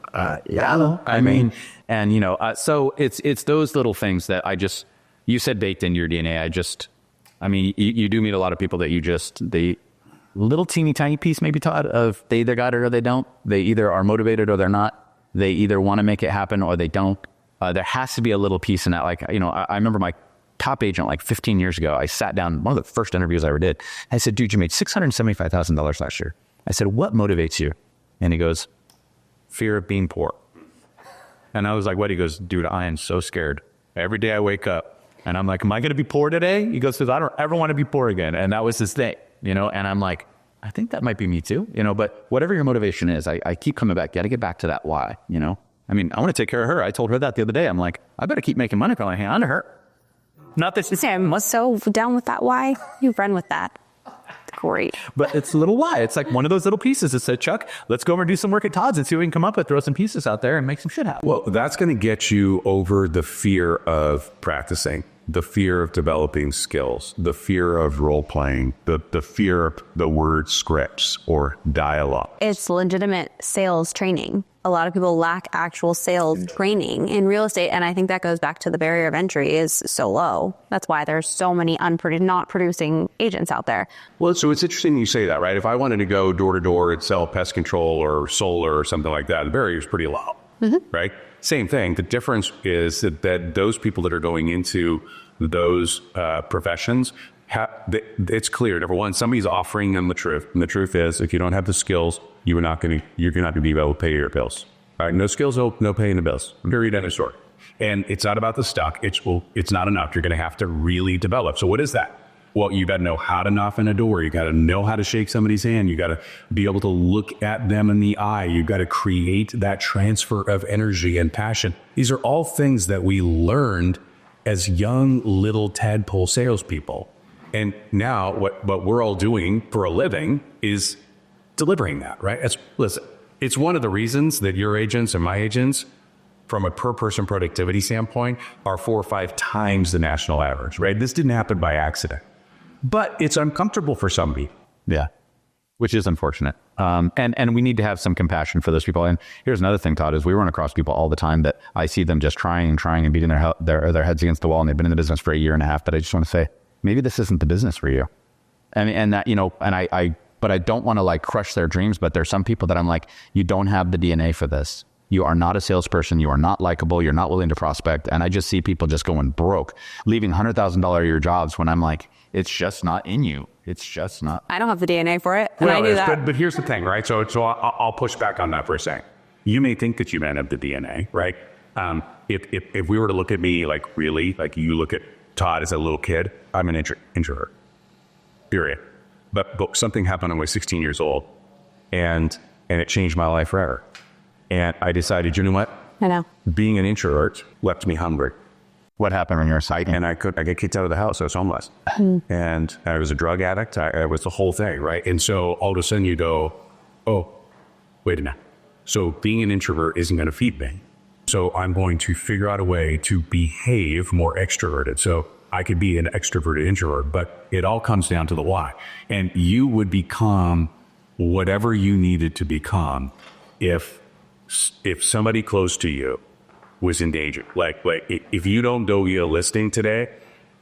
Yeah. I mean, and so it's those little things that you said baked into your DNA. You do meet a lot of people that they little teeny tiny piece, maybe Todd, of they either got it or they don't. They either are motivated or they're not. They either want to make it happen or they don't. There has to be a little piece in that. Like, I remember my top agent like 15 years ago, I sat down, one of the first interviews I ever did. I said, dude, you made $675,000 last year. I said, what motivates you? And he goes, fear of being poor. And I was like, what? He goes, dude, I am so scared. Every day I wake up and I'm like, am I going to be poor today? He goes, because I don't ever want to be poor again. And that was his thing, and I'm like, I think that might be me too, but whatever your motivation is, I keep coming back. You got to get back to that why, I mean, I want to take care of her. I told her that the other day. I'm like, I better keep making money if I want to hang on to her. Not this. Sam was so down with that why. You run with that. Great. But it's a little why. It's like one of those little pieces that said, Chuck, let's go over and do some work at Todd's and see what we can come up with, throw some pieces out there and make some shit happen. Well, that's going to get you over the fear of practicing, the fear of developing skills, the fear of role playing, the fear of the word scripts or dialogue. It's legitimate sales training. A lot of people lack actual sales training in real estate. And I think that goes back to the barrier of entry is so low. That's why there's so many not producing agents out there. Well, so it's interesting you say that, right? If I wanted to go door to door and sell pest control or solar or something like that, the barrier is pretty low, right? Same thing. The difference is that those people that are going into those professions, it's clear. Number one, somebody's offering them the truth. And the truth is, if you don't have the skills, you're not going to be able to pay your bills. All right, no skills, no paying the bills. Period, end of story. And it's not about the stock. It's not enough. You're going to have to really develop. So what is that? Well, you got to know how to knock on a door. You got to know how to shake somebody's hand. You got to be able to look at them in the eye. You got to create that transfer of energy and passion. These are all things that we learned as young little tadpole salespeople. And now what we're all doing for a living is delivering that, right? Listen, it's one of the reasons that your agents and my agents, from a per person productivity standpoint, are 4 or 5 times the national average, right? This didn't happen by accident. But it's uncomfortable for some people. Yeah, which is unfortunate. And we need to have some compassion for those people. And here's another thing, Todd, is we run across people all the time that I see them just trying and beating their heads against the wall, and they've been in the business for a year and a half. But I just want to say, maybe this isn't the business for you. And that, but I don't want to like crush their dreams. But there's some people that I'm like, you don't have the DNA for this. You are not a salesperson. You are not likable. You're not willing to prospect. And I just see people just going broke, leaving $100,000 a year jobs when I'm like, it's just not in you. It's just not. I don't have the DNA for it. And I knew that. But here's the thing, right? So I'll push back on that for a second. You may think that you might have the DNA, right? If we were to look at me like really, like you look at Todd as a little kid, I'm an introvert, period. But something happened when I was 16 years old, and it changed my life forever. And I decided, you know what? I know. Being an introvert left me hungry. What happened when you were psychic? And I got kicked out of the house. I was homeless. And I was a drug addict. I was the whole thing, right? And so all of a sudden you go, oh, wait a minute. So being an introvert isn't going to feed me. So I'm going to figure out a way to behave more extroverted. So I could be an extroverted introvert, but it all comes down to the why. And you would become whatever you needed to become if somebody close to you was in danger. Like if you don't go get a listing today,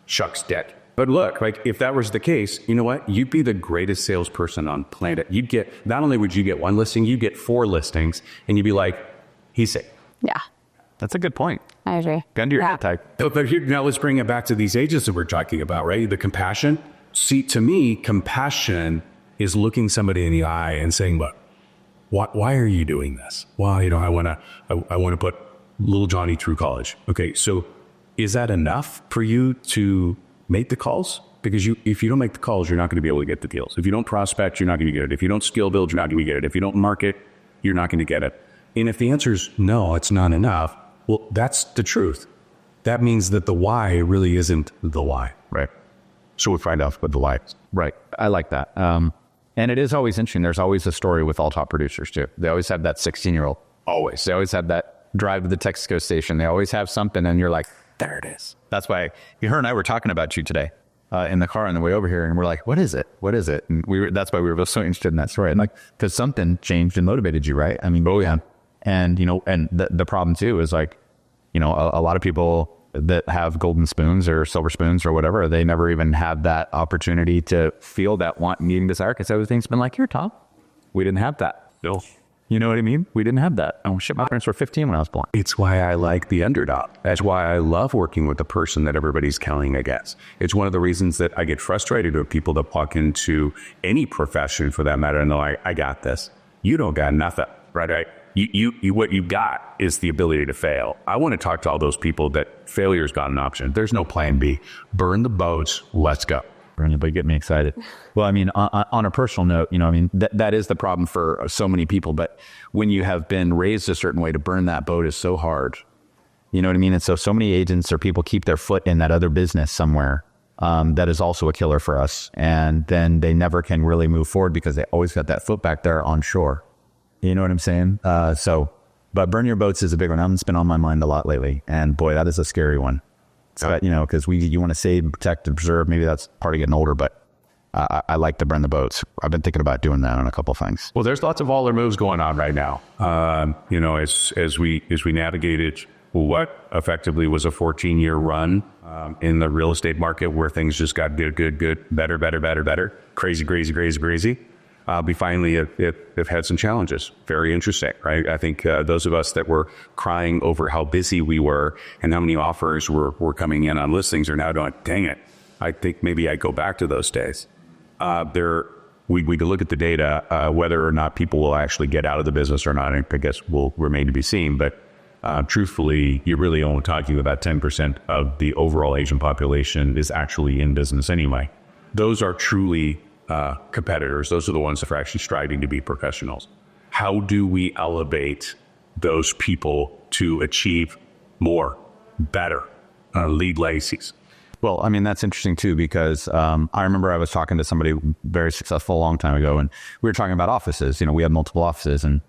Chuck's dead. But look, like if that was the case, you know what? You'd be the greatest salesperson on planet. You'd get, not only would you get 1 listing, you'd get 4 listings, and you'd be like, he's sick. Yeah. That's a good point. I agree. Gun to your head, Ty. But here, now let's bring it back to these agents that we're talking about, right? The compassion. See, to me, compassion is looking somebody in the eye and saying, look, why are you doing this? Well, I want to put little Johnny through college. Okay, so is that enough for you to make the calls? Because if you don't make the calls, you're not going to be able to get the deals. If you don't prospect, you're not going to get it. If you don't skill build, you're not going to get it. If you don't market, you're not going to get it. And if the answer is no, it's not enough, well, that's the truth. That means that the why really isn't the why. Right. So we find out what the why is. Right. I like that. And it is always interesting. There's always a story with all top producers too. They always have that 16-year-old. Always. They always have that drive to the Texaco station. They always have something, and you're like, there it is. That's why her and I were talking about you today in the car on the way over here, and we're like, what is it? What is it? And that's why we were both so interested in that story. And like, because something changed and motivated you, right? I mean, oh yeah. And and the problem too is like, a lot of people that have golden spoons or silver spoons or whatever, they never even have that opportunity to feel that want, needing, desire. Because everything's been like, here, Tom, we didn't have that. No. You know what I mean? We didn't have that. Oh shit, my parents were 15 when I was born. It's why I like the underdog. That's why I love working with the person that everybody's counting against. It's one of the reasons that I get frustrated with people that walk into any profession for that matter, and they're like, I got this. You don't got nothing, right? You what you got is the ability to fail. I want to talk to all those people that failure's got an option. There's no plan B. Burn the boats. Let's go. Burn the boat. Get me excited. Well, I mean, on a personal note, that is the problem for so many people. But when you have been raised a certain way, to burn that boat is so hard. You know what I mean? And so many agents or people keep their foot in that other business somewhere. That is also a killer for us. And then they never can really move forward because they always got that foot back there on shore. You know what I'm saying? But burn your boats is a big one. It's been on my mind a lot lately. And boy, that is a scary one. So, because you want to save, protect, and preserve. Maybe that's part of getting older, but I like to burn the boats. I've been thinking about doing that on a couple of things. Well, there's lots of baller moves going on right now. As we navigated what effectively was a 14-year run in the real estate market where things just got good, better, crazy. We finally have had some challenges. Very interesting, right? I think those of us that were crying over how busy we were and how many offers were coming in on listings are now going, dang it, I think maybe I go back to those days. We could look at the data, whether or not people will actually get out of the business or not, I guess will remain to be seen. But truthfully, you're really only talking about 10% of the overall Asian population is actually in business anyway. Those are truly competitors. Those are the ones that are actually striving to be professionals. How do we elevate those people to achieve more, better, lead legacies? Well, I mean, that's interesting too, because I remember I was talking to somebody very successful a long time ago, and we were talking about offices. We have multiple offices, and,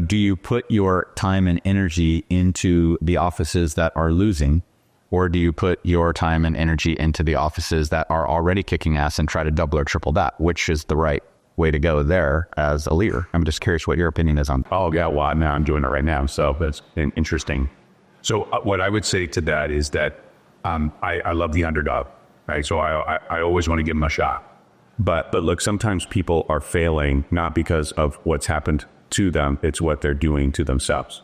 do you put your time and energy into the offices that are losing, or do you put your time and energy into the offices that are already kicking ass and try to double or triple that? Which is the right way to go there as a leader? I'm just curious what your opinion is on. Oh, yeah, well, now I'm doing it right now, so that's interesting. So what I would say to that is that I love the underdog, right? So I always want to give them a shot. But look, sometimes people are failing not because of what's happened to them, it's what they're doing to themselves.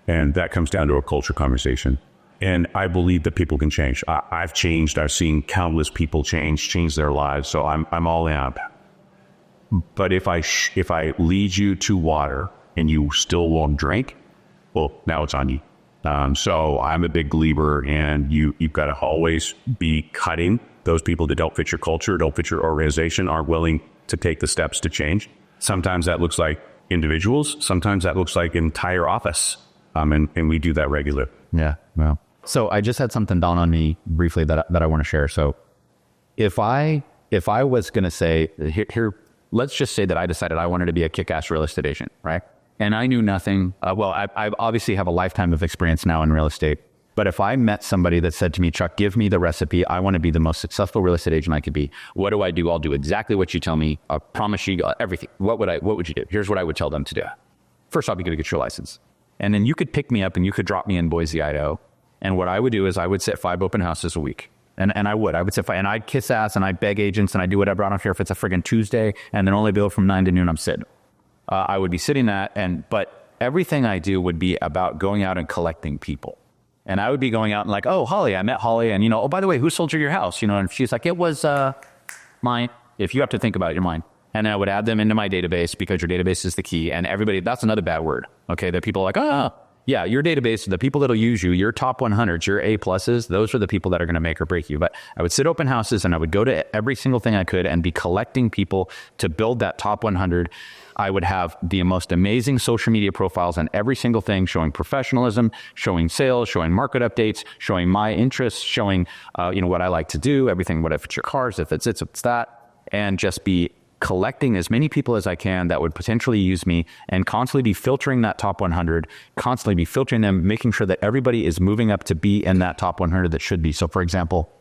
And that comes down to a culture conversation. And I believe that people can change. I've changed. I've seen countless people change their lives. So I'm all in on that. But if I lead you to water and you still won't drink, well, now it's on you. So I'm a big believer in you've got to always be cutting those people that don't fit your culture, don't fit your organization, aren't willing to take the steps to change. Sometimes that looks like individuals. Sometimes that looks like entire office. And we do that regularly. Yeah. Well, so I just had something dawn on me briefly that I want to share. So if I was going to say here, let's just say that I decided I wanted to be a kick-ass real estate agent, right? And I knew nothing. I obviously have a lifetime of experience now in real estate. But if I met somebody that said to me, Chuck, give me the recipe. I want to be the most successful real estate agent I could be. What do I do? I'll do exactly what you tell me. I promise you everything. What would you do? Here's what I would tell them to do. First off, you got to get your license. And then you could pick me up and you could drop me in Boise, Idaho. And what I would do is I would set 5 open houses a week. And I would set 5, and I'd kiss ass and I'd beg agents and I'd do whatever. I don't care if it's a friggin' Tuesday and then only bill from 9 to noon, I'm sitting. I would be sitting that, but everything I do would be about going out and collecting people. And I would be going out and like, oh, Holly, I met Holly. And, oh, by the way, who sold you your house? And she's like, it was mine. If you have to think about it, you're mine. And I would add them into my database because your database is the key. And everybody, that's another bad word. Okay. That people are like, yeah, your database, the people that'll use you, your top 100s, your A pluses, those are the people that are going to make or break you. But I would sit open houses and I would go to every single thing I could and be collecting people to build that top 100. I would have the most amazing social media profiles on every single thing, showing professionalism, showing sales, showing market updates, showing my interests, showing, what I like to do, everything, what if it's your cars, if it's that, and just be collecting as many people as I can that would potentially use me and constantly be filtering that top 100, constantly be filtering them, making sure that everybody is moving up to be in that top 100 that should be. So for example,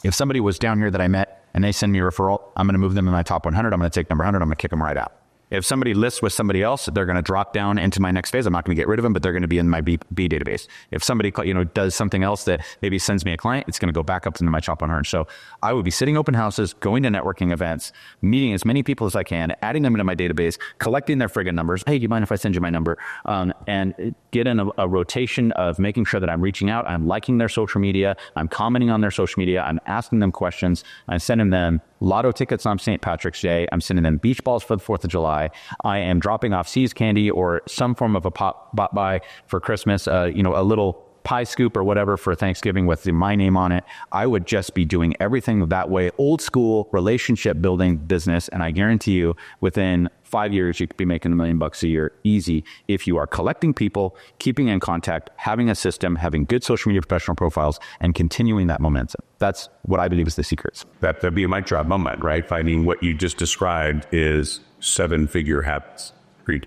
if somebody was down here that I met and they send me a referral, I'm going to move them in my top 100. I'm going to take number 100. I'm going to kick them right out. If somebody lists with somebody else, they're going to drop down into my next phase. I'm not going to get rid of them, but they're going to be in my B database. If somebody, does something else that maybe sends me a client, it's going to go back up into my top 100. So I would be sitting open houses, going to networking events, meeting as many people as I can, adding them into my database, collecting their friggin' numbers. Hey, do you mind if I send you my number? And get in a rotation of making sure that I'm reaching out. I'm liking their social media. I'm commenting on their social media. I'm asking them questions. I'm sending them lotto tickets on St. Patrick's Day. I'm sending them beach balls for the 4th of July. I am dropping off See's candy or some form of a pop buy for Christmas, a little pie scoop or whatever for Thanksgiving with my name on it. I would just be doing everything that way, old school relationship building business. And I guarantee you within 5 years, you could be making $1 million a year easy if you are collecting people, keeping in contact, having a system, having good social media professional profiles, and continuing that momentum. That's what I believe is the secrets. That'd be a mic drop moment, right? Finding what you just described is 7-figure habits.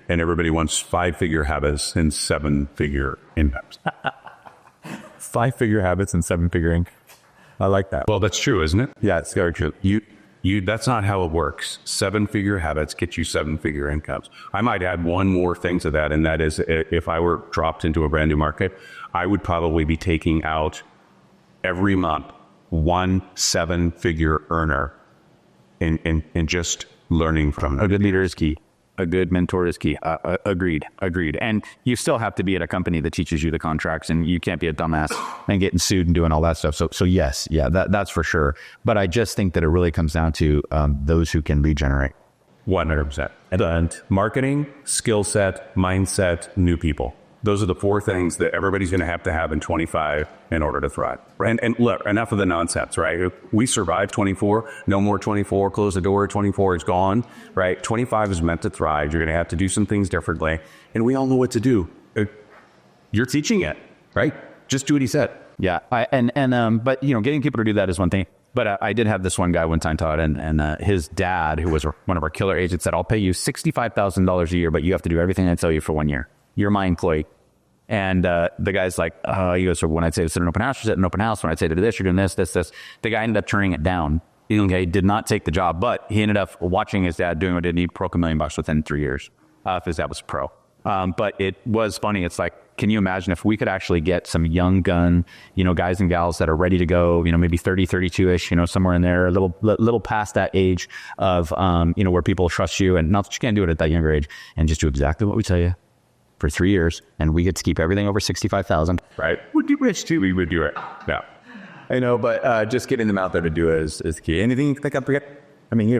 And everybody wants 5-figure habits and 7-figure incomes. 5-figure habits and 7-figure income. I like that. Well, that's true, isn't it? Yeah, it's very true. That's not how it works. 7-figure habits get you 7-figure incomes. I might add one more thing to that, and that is if I were dropped into a brand new market, I would probably be taking out every month 1 7-figure earner and just learning from them. A good leader is key. A good mentor is key. Agreed. And you still have to be at a company that teaches you the contracts, and you can't be a dumbass and getting sued and doing all that stuff. So yes, that's for sure. But I just think that it really comes down to those who can lead generate. 100%. And marketing, skill set, mindset, new people. Those are the 4 things that everybody's going to have in 25 in order to thrive. And look, enough of the nonsense, right? We survived 24, no more 24, close the door, 24 is gone, right? 25 is meant to thrive. You're going to have to do some things differently. And we all know what to do. You're teaching it, right? Just do what he said. Yeah. But getting people to do that is one thing. But I did have this one guy one time, Todd, and his dad, who was one of our killer agents, said, I'll pay you $65,000 a year, but you have to do everything I tell you for 1 year. You're my employee. And the guy's like, he goes, so when I'd say to sit in an open house, you're sitting in an open house. When I'd say to do this, you're doing this. The guy ended up turning it down. He did not take the job, but he ended up watching his dad doing what he did. He broke $1 million within 3 years. If his dad was a pro. But it was funny. It's like, can you imagine if we could actually get some young gun, guys and gals that are ready to go, maybe 30, 32-ish, somewhere in there, a little past that age of, where people trust you, and not that you can't do it at that younger age, and just do exactly what we tell you for 3 years, and we get to keep everything over 65,000. Right. Would you wish to? We would do it. Yeah. I know, but just getting them out there to do it is key. Anything you think I forget? I mean, you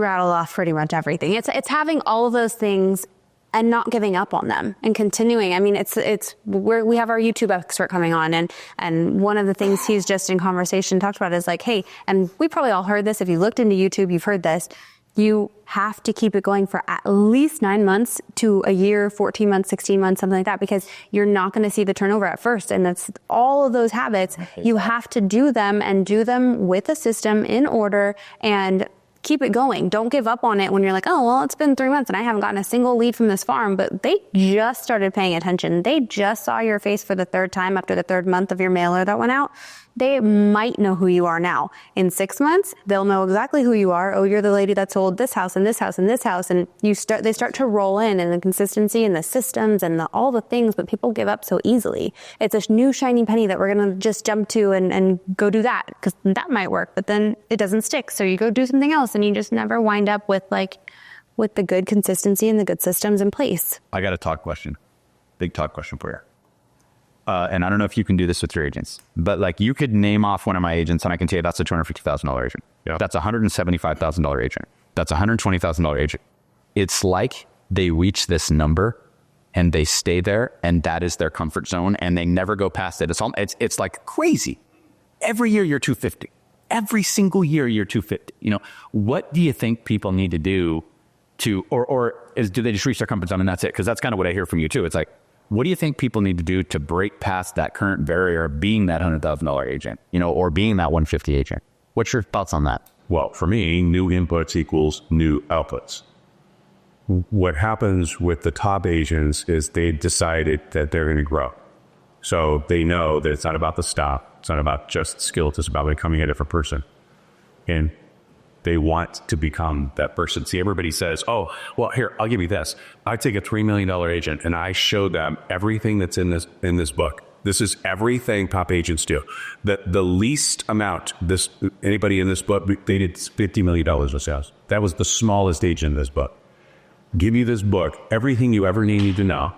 rattled off pretty much everything. It's having all of those things and not giving up on them and continuing. I mean, we have our YouTube expert coming on, and one of the things he's just in conversation talked about is like, hey, and we probably all heard this. If you looked into YouTube, you've heard this. You have to keep it going for at least 9 months to a year, 14 months, 16 months, something like that, because you're not going to see the turnover at first. And that's all of those habits. You have to do them and do them with a system in order and keep it going. Don't give up on it when you're like, oh, well, it's been 3 months and I haven't gotten a single lead from this farm, but they just started paying attention. They just saw your face for the 3rd time after the 3rd month of your mailer that went out. They might know who you are now. In 6 months, they'll know exactly who you are. Oh, you're the lady that sold this house and this house and this house. And they start to roll in, and the consistency and the systems and all the things, but people give up so easily. It's a new shiny penny that we're going to just jump to and go do that, because that might work, but then it doesn't stick. So you go do something else, and you just never wind up with the good consistency and the good systems in place. I got a talk question. Big talk question for you. And I don't know if you can do this with your agents, but you could name off one of my agents and I can tell you that's a $250,000 agent. Yeah. That's a $175,000 agent. That's a $120,000 agent. It's like they reach this number and they stay there, and that is their comfort zone, and they never go past it. It's like crazy. Every year you're 250. Every single year you're 250. What do you think people need to do do they just reach their comfort zone and that's it? Because that's kind of what I hear from you too. It's like, what do you think people need to do to break past that current barrier of being that $100,000 agent, or being that 150 agent? What's your thoughts on that? Well, for me, new inputs equals new outputs. What happens with the top agents is they decided that they're going to grow. So they know that it's not about the staff. It's not about just skills. It's about becoming a different person. And they want to become that person. See, everybody says, oh, well, here, I'll give you this. I take a $3 million agent and I show them everything that's in this book. This is everything top agents do. The least amount, anybody in this book, they did $50 million of sales. That was the smallest agent in this book. Give you this book, everything you ever need to know,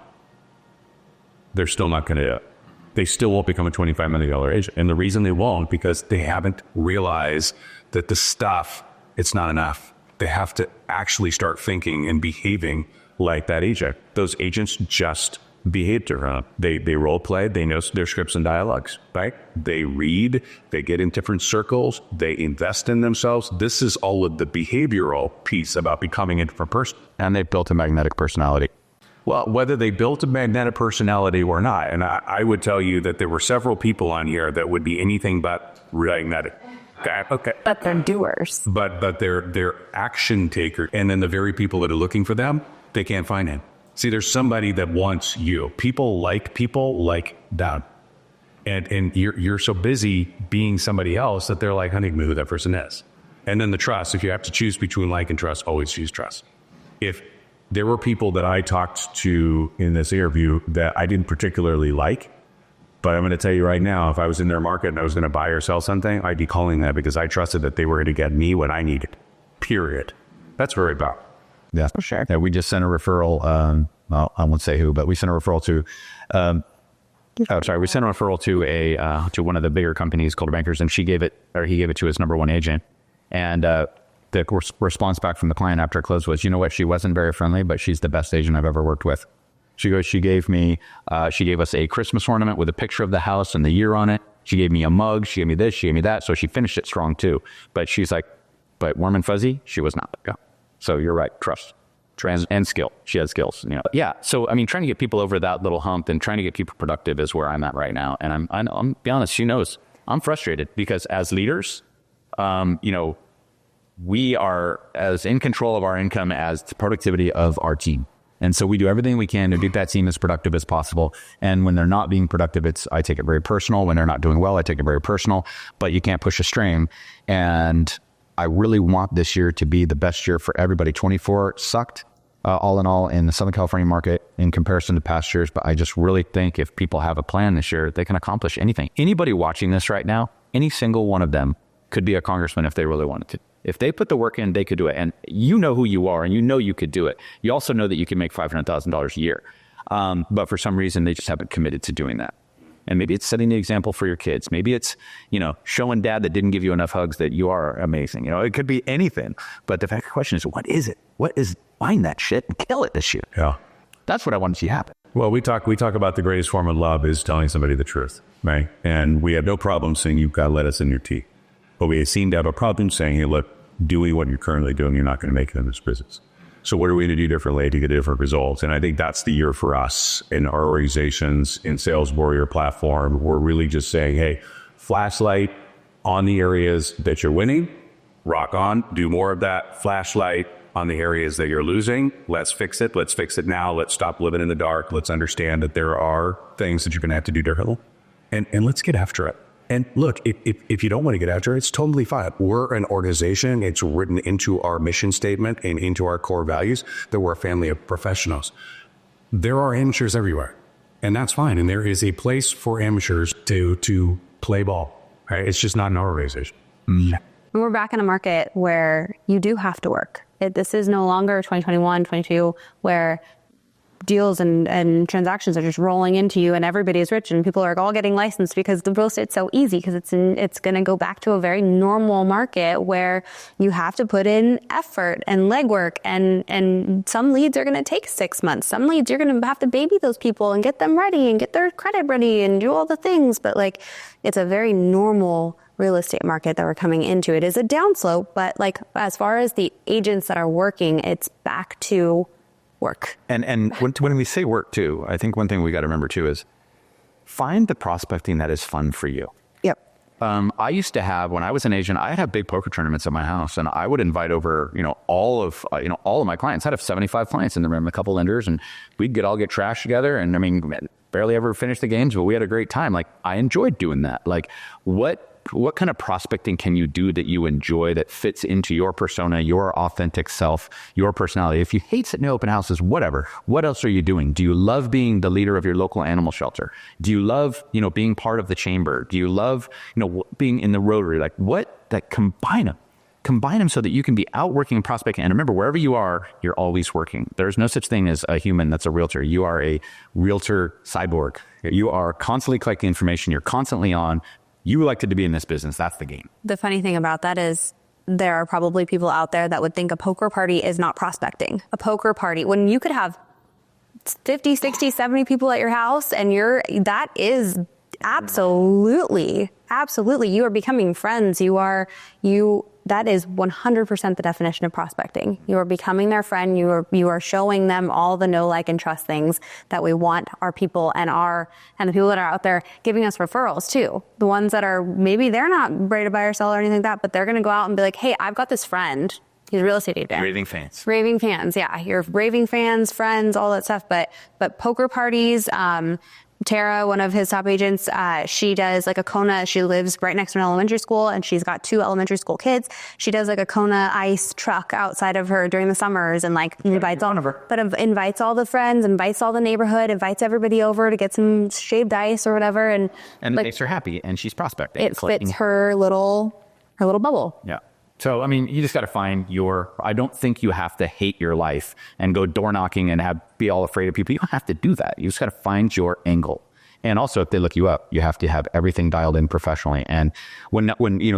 they're still not going to do it. They still won't become a $25 million agent. And the reason they won't, because they haven't realized that the stuff, it's not enough. They have to actually start thinking and behaving like that agent. Those agents just behave to her. They role play. They know their scripts and dialogues, right? They read. They get in different circles. They invest in themselves. This is all of the behavioral piece about becoming a different person. And they've built a magnetic personality. Well, whether they built a magnetic personality or not, and I would tell you that there were several people on here that would be anything but magnetic. Okay. But they're doers. But they're action takers. And then the very people that are looking for them, they can't find him. See, there's somebody that wants you. People like them. And you're so busy being somebody else that they're like, honey, who that person is. And then the trust. If you have to choose between like and trust, always choose trust. If there were people that I talked to in this interview that I didn't particularly like, but I'm going to tell you right now, if I was in their market and I was going to buy or sell something, I'd be calling that because I trusted that they were going to get me what I needed. Period. That's very about. Yeah, for sure. Yeah, we just sent a referral. Well, I won't say who, but we sent a referral to. We sent a referral to one of the bigger companies, Coldwell Bankers, and he gave it to his number one agent. And the response back from the client after it closed was, you know what? She wasn't very friendly, but she's the best agent I've ever worked with. She goes, she gave us a Christmas ornament with a picture of the house and the year on it. She gave me a mug. She gave me this. She gave me that. So she finished it strong too. But she's like, but warm and fuzzy, she was not. Yeah. So you're right. Trust. And skill. She has skills. Yeah. So, I mean, trying to get people over that little hump and trying to get people productive is where I'm at right now. And I'm be honest, she knows I'm frustrated because as leaders, we are as in control of our income as the productivity of our team. And so we do everything we can to make that team as productive as possible. And when they're not being productive, I take it very personal. When they're not doing well, I take it very personal, but you can't push a string. And I really want this year to be the best year for everybody. 24 sucked all in all in the Southern California market in comparison to past years. But I just really think if people have a plan this year, they can accomplish anything. Anybody watching this right now, any single one of them could be a congressman if they really wanted to. If they put the work in, they could do it. And you know who you are and you know you could do it. You also know that you can make $500,000 a year. But for some reason, they just haven't committed to doing that. And maybe it's setting the example for your kids. Maybe it's, showing dad that didn't give you enough hugs that you are amazing. It could be anything. But the question is, what is it? Find that shit and kill it this year. Yeah. That's what I want to see happen. Well, we talk about the greatest form of love is telling somebody the truth, right? And we have no problem saying you've got lettuce in your tea. But we seem to have a problem saying, hey, look, doing what you're currently doing, you're not going to make it in this business. So what are we going to do differently to get different results? And I think that's the year for us in our organizations, in Sales Warrior platform. We're really just saying, hey, flashlight on the areas that you're winning, rock on, do more of that. Flashlight on the areas that you're losing. Let's fix it. Let's fix it now. Let's stop living in the dark. Let's understand that there are things that you're going to have to do differently. And let's get after it. And look, if you don't want to get after it, it's totally fine. We're an organization. It's written into our mission statement and into our core values that we're a family of professionals. There are amateurs everywhere, and that's fine. And there is a place for amateurs to play ball. Right? It's just not in our organization. Mm. We're back in a market where you do have to work. This is no longer 2021, 22, where deals and transactions are just rolling into you and everybody's rich and people are all getting licensed because the real estate's so easy because it's going to go back to a very normal market where you have to put in effort and legwork and some leads are going to take 6 months. Some leads you're going to have to baby those people and get them ready and get their credit ready and do all the things. But it's a very normal real estate market that we're coming into. It is a downslope, but as far as the agents that are working, it's back to work. And when we say work too, I think one thing we got to remember too is find the prospecting that is fun for you. Yep. I used to have, when I was an agent, I'd have big poker tournaments at my house and I would invite over, all of my clients. I'd have 75 clients in the room, a couple lenders, and we'd all get trashed together. And barely ever finished the games, but we had a great time. I enjoyed doing that. What kind of prospecting can you do that you enjoy that fits into your persona, your authentic self, your personality? If you hate sitting in open houses, whatever, what else are you doing? Do you love being the leader of your local animal shelter? Do you love, being part of the chamber? Do you love, being in the Rotary? Combine them so that you can be out working and prospecting. And remember, wherever you are, you're always working. There's no such thing as a human that's a realtor. You are a realtor cyborg. You are constantly collecting information. You're constantly on. You elected to be in this business. That's the game. The funny thing about that is there are probably people out there that would think a poker party is not prospecting. A poker party, when you could have 50, 60, 70 people at your house and that is absolutely, you are becoming friends. That is 100% the definition of prospecting. You are becoming their friend. You are showing them all the know, like, and trust things that we want our people and the people that are out there giving us referrals too. The ones that are, maybe they're not ready to buy or sell or anything like that, but they're going to go out and be like, hey, I've got this friend. He's a real estate agent. Raving fans. Raving fans. Yeah. You're raving fans, friends, all that stuff. But poker parties, Tara, one of his top agents, she does a Kona. She lives right next to an elementary school and she's got 2 elementary school kids. She does a Kona ice truck outside of her during the summers and invites all the friends, invites all the neighborhood, invites everybody over to get some shaved ice or whatever. And it makes her happy and she's prospecting. It fits her little bubble. Yeah. So, I mean, you just got to find I don't think you have to hate your life and go door knocking and be all afraid of people. You don't have to do that. You just got to find your angle. And also, if they look you up, you have to have everything dialed in professionally. And when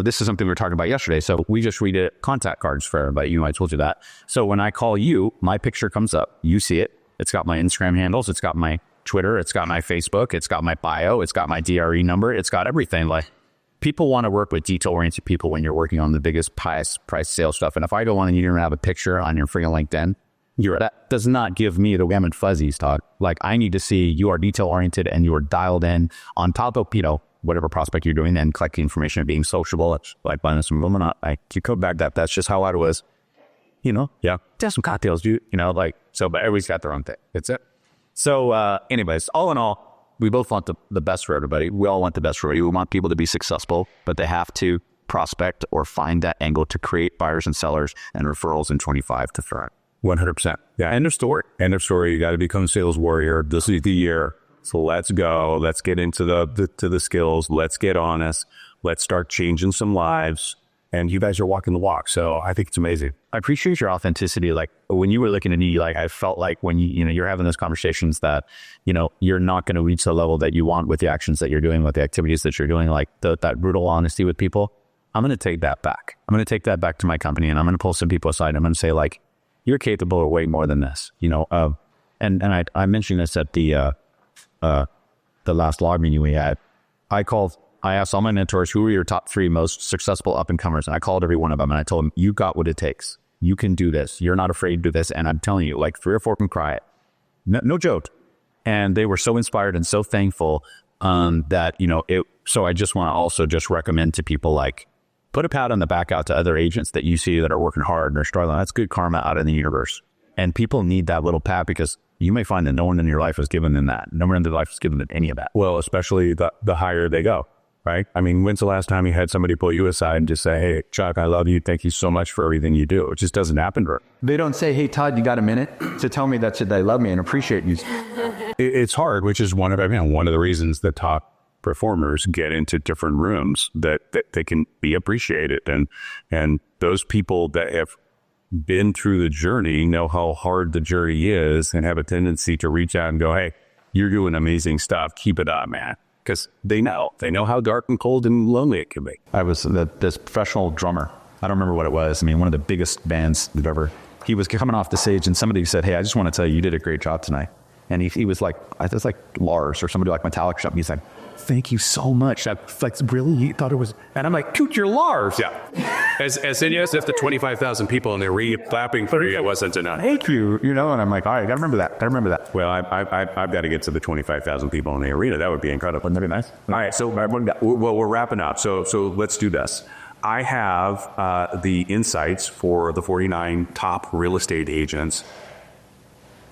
this is something we were talking about yesterday. So we just redid contact cards for everybody. I told you that. So when I call you, my picture comes up. You see it. It's got my Instagram handles. It's got my Twitter. It's got my Facebook. It's got my bio. It's got my DRE number. It's got everything. Like, people want to work with detail-oriented people when you're working on the biggest price sales stuff. And if I go on and you don't have a picture on your freaking LinkedIn, that does not give me the gammon fuzzies, Todd. Like, I need to see you are detail-oriented and you are dialed in on top of, whatever prospect you're doing and collecting information and being sociable. It's like buying some women. You code back that. That's just how I was. Yeah. Just some cocktails, dude. But everybody's got their own thing. That's it. So anyways, all in all, we both want the best for everybody. We all want the best for everybody. We want people to be successful, but they have to prospect or find that angle to create buyers and sellers and referrals in 25 to thrive. 100%. Yeah. End of story. End of story. You got to become a sales warrior. This is the year. So let's go. Let's get into the skills. Let's get honest. Let's start changing some lives. And you guys are walking the walk. So I think it's amazing. I appreciate your authenticity. Like, when you were looking at me, like, I felt like when you're having those conversations that, you're not going to reach the level that you want with the actions that you're doing, with the activities that you're doing, like that brutal honesty with people. I'm going to take that back. I'm going to take that back to my company, and I'm going to pull some people aside. I'm going to say, like, you're capable of way more than this, and I mentioned this at the last log meeting we had. I asked all my mentors, who are your top 3 most successful up-and-comers? And I called every one of them, and I told them, you got what it takes. You can do this. You're not afraid to do this. And I'm telling you, like, 3 or 4 can cry it. No joke. And they were so inspired and so thankful that, so I just want to also just recommend to people, like, put a pat on the back out to other agents that you see that are working hard and are struggling. That's good karma out in the universe. And people need that little pat, because you may find that no one in your life has given them that. No one in their life has given them any of that. Well, especially the higher they go. Right? I mean, when's the last time you had somebody pull you aside and just say, hey, Chuck, I love you. Thank you so much for everything you do. It just doesn't happen. They don't say, hey, Todd, you got a minute to tell me that they love me and appreciate you. It's hard, which is one of the reasons that top performers get into different rooms, that they can be appreciated. And those people that have been through the journey know how hard the journey is and have a tendency to reach out and go, hey, you're doing amazing stuff. Keep it up, man. Because they know how dark and cold and lonely it can be. I was this professional drummer. I don't remember what it was. I mean, one of the biggest bands ever. He was coming off the stage, and somebody said, hey, I just want to tell you did a great job tonight. And he was like, I was like Lars or somebody like Metallica something. He's like, thank you so much. I like, really? He thought it was, and I'm like, dude, you're Lars. Yeah. As if the 25,000 people in there clapping for you, it wasn't enough. Thank you. And I'm like, all right, gotta remember that. Well, I've got to get to the 25,000 people in the arena. That would be incredible. Wouldn't that be nice? All right. So, we're wrapping up. So let's do this. I have the insights for the 49 top real estate agents.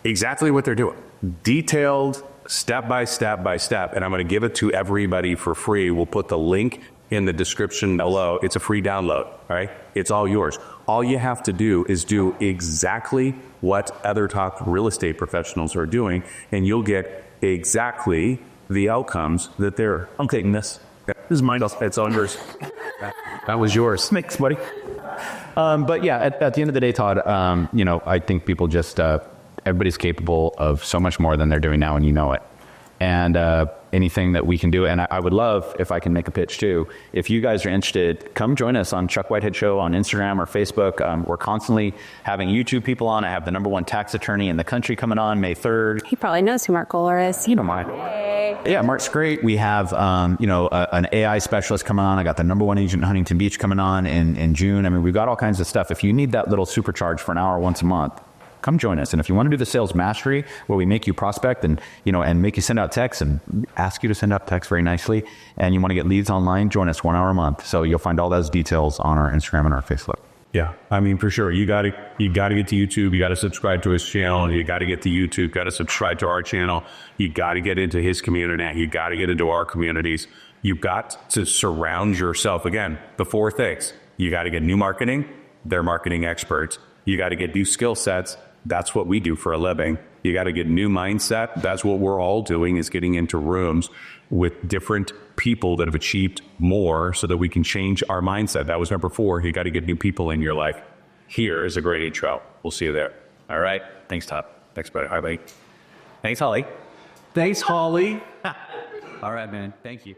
Exactly what they're doing. Detailed, step by step by step. And I'm going to give it to everybody for free. We'll put the link in the description below. It's a free download. All right. It's all yours. All you have to do is do exactly what other top real estate professionals are doing, and you'll get exactly the outcomes that they're. I'm taking this. This is mine. It's on yours. That was yours. Thanks, buddy. But yeah, at the end of the day, Todd, I think people just, everybody's capable of so much more than they're doing now, and you know it. And anything that we can do, and I would love, if I can make a pitch too, if you guys are interested, come join us on Chuck Whitehead Show on Instagram or Facebook. We're constantly having YouTube people on. I have the #1 tax attorney in the country coming on May 3rd. He probably knows who Mark Kohler is. You don't mind. Hey. Yeah, Mark's great. We have, an AI specialist coming on. I got the #1 agent in Huntington Beach coming on in June. I mean, we've got all kinds of stuff. If you need that little supercharge for an hour once a month, come join us. And if you want to do the sales mastery, where we make you prospect and make you send out texts and ask you to send out texts very nicely, and you want to get leads online, join us 1 hour a month. So you'll find all those details on our Instagram and our Facebook. Yeah, I mean, for sure. You got to get to YouTube. You got to subscribe to his channel. You got to get to YouTube. Got to subscribe to our channel. You got to get into his community. You got to get into our communities. You've got to surround yourself. Again, the 4 things. You got to get new marketing. They're marketing experts. You got to get new skill sets. That's what we do for a living. You got to get new mindset. That's what we're all doing, is getting into rooms with different people that have achieved more so that we can change our mindset. That was number 4. You got to get new people in your life. Here is a great intro. We'll see you there. All right. Thanks, Todd. Thanks, buddy. Hi, buddy. Thanks, Holly. Thanks, Holly. All right, man. Thank you.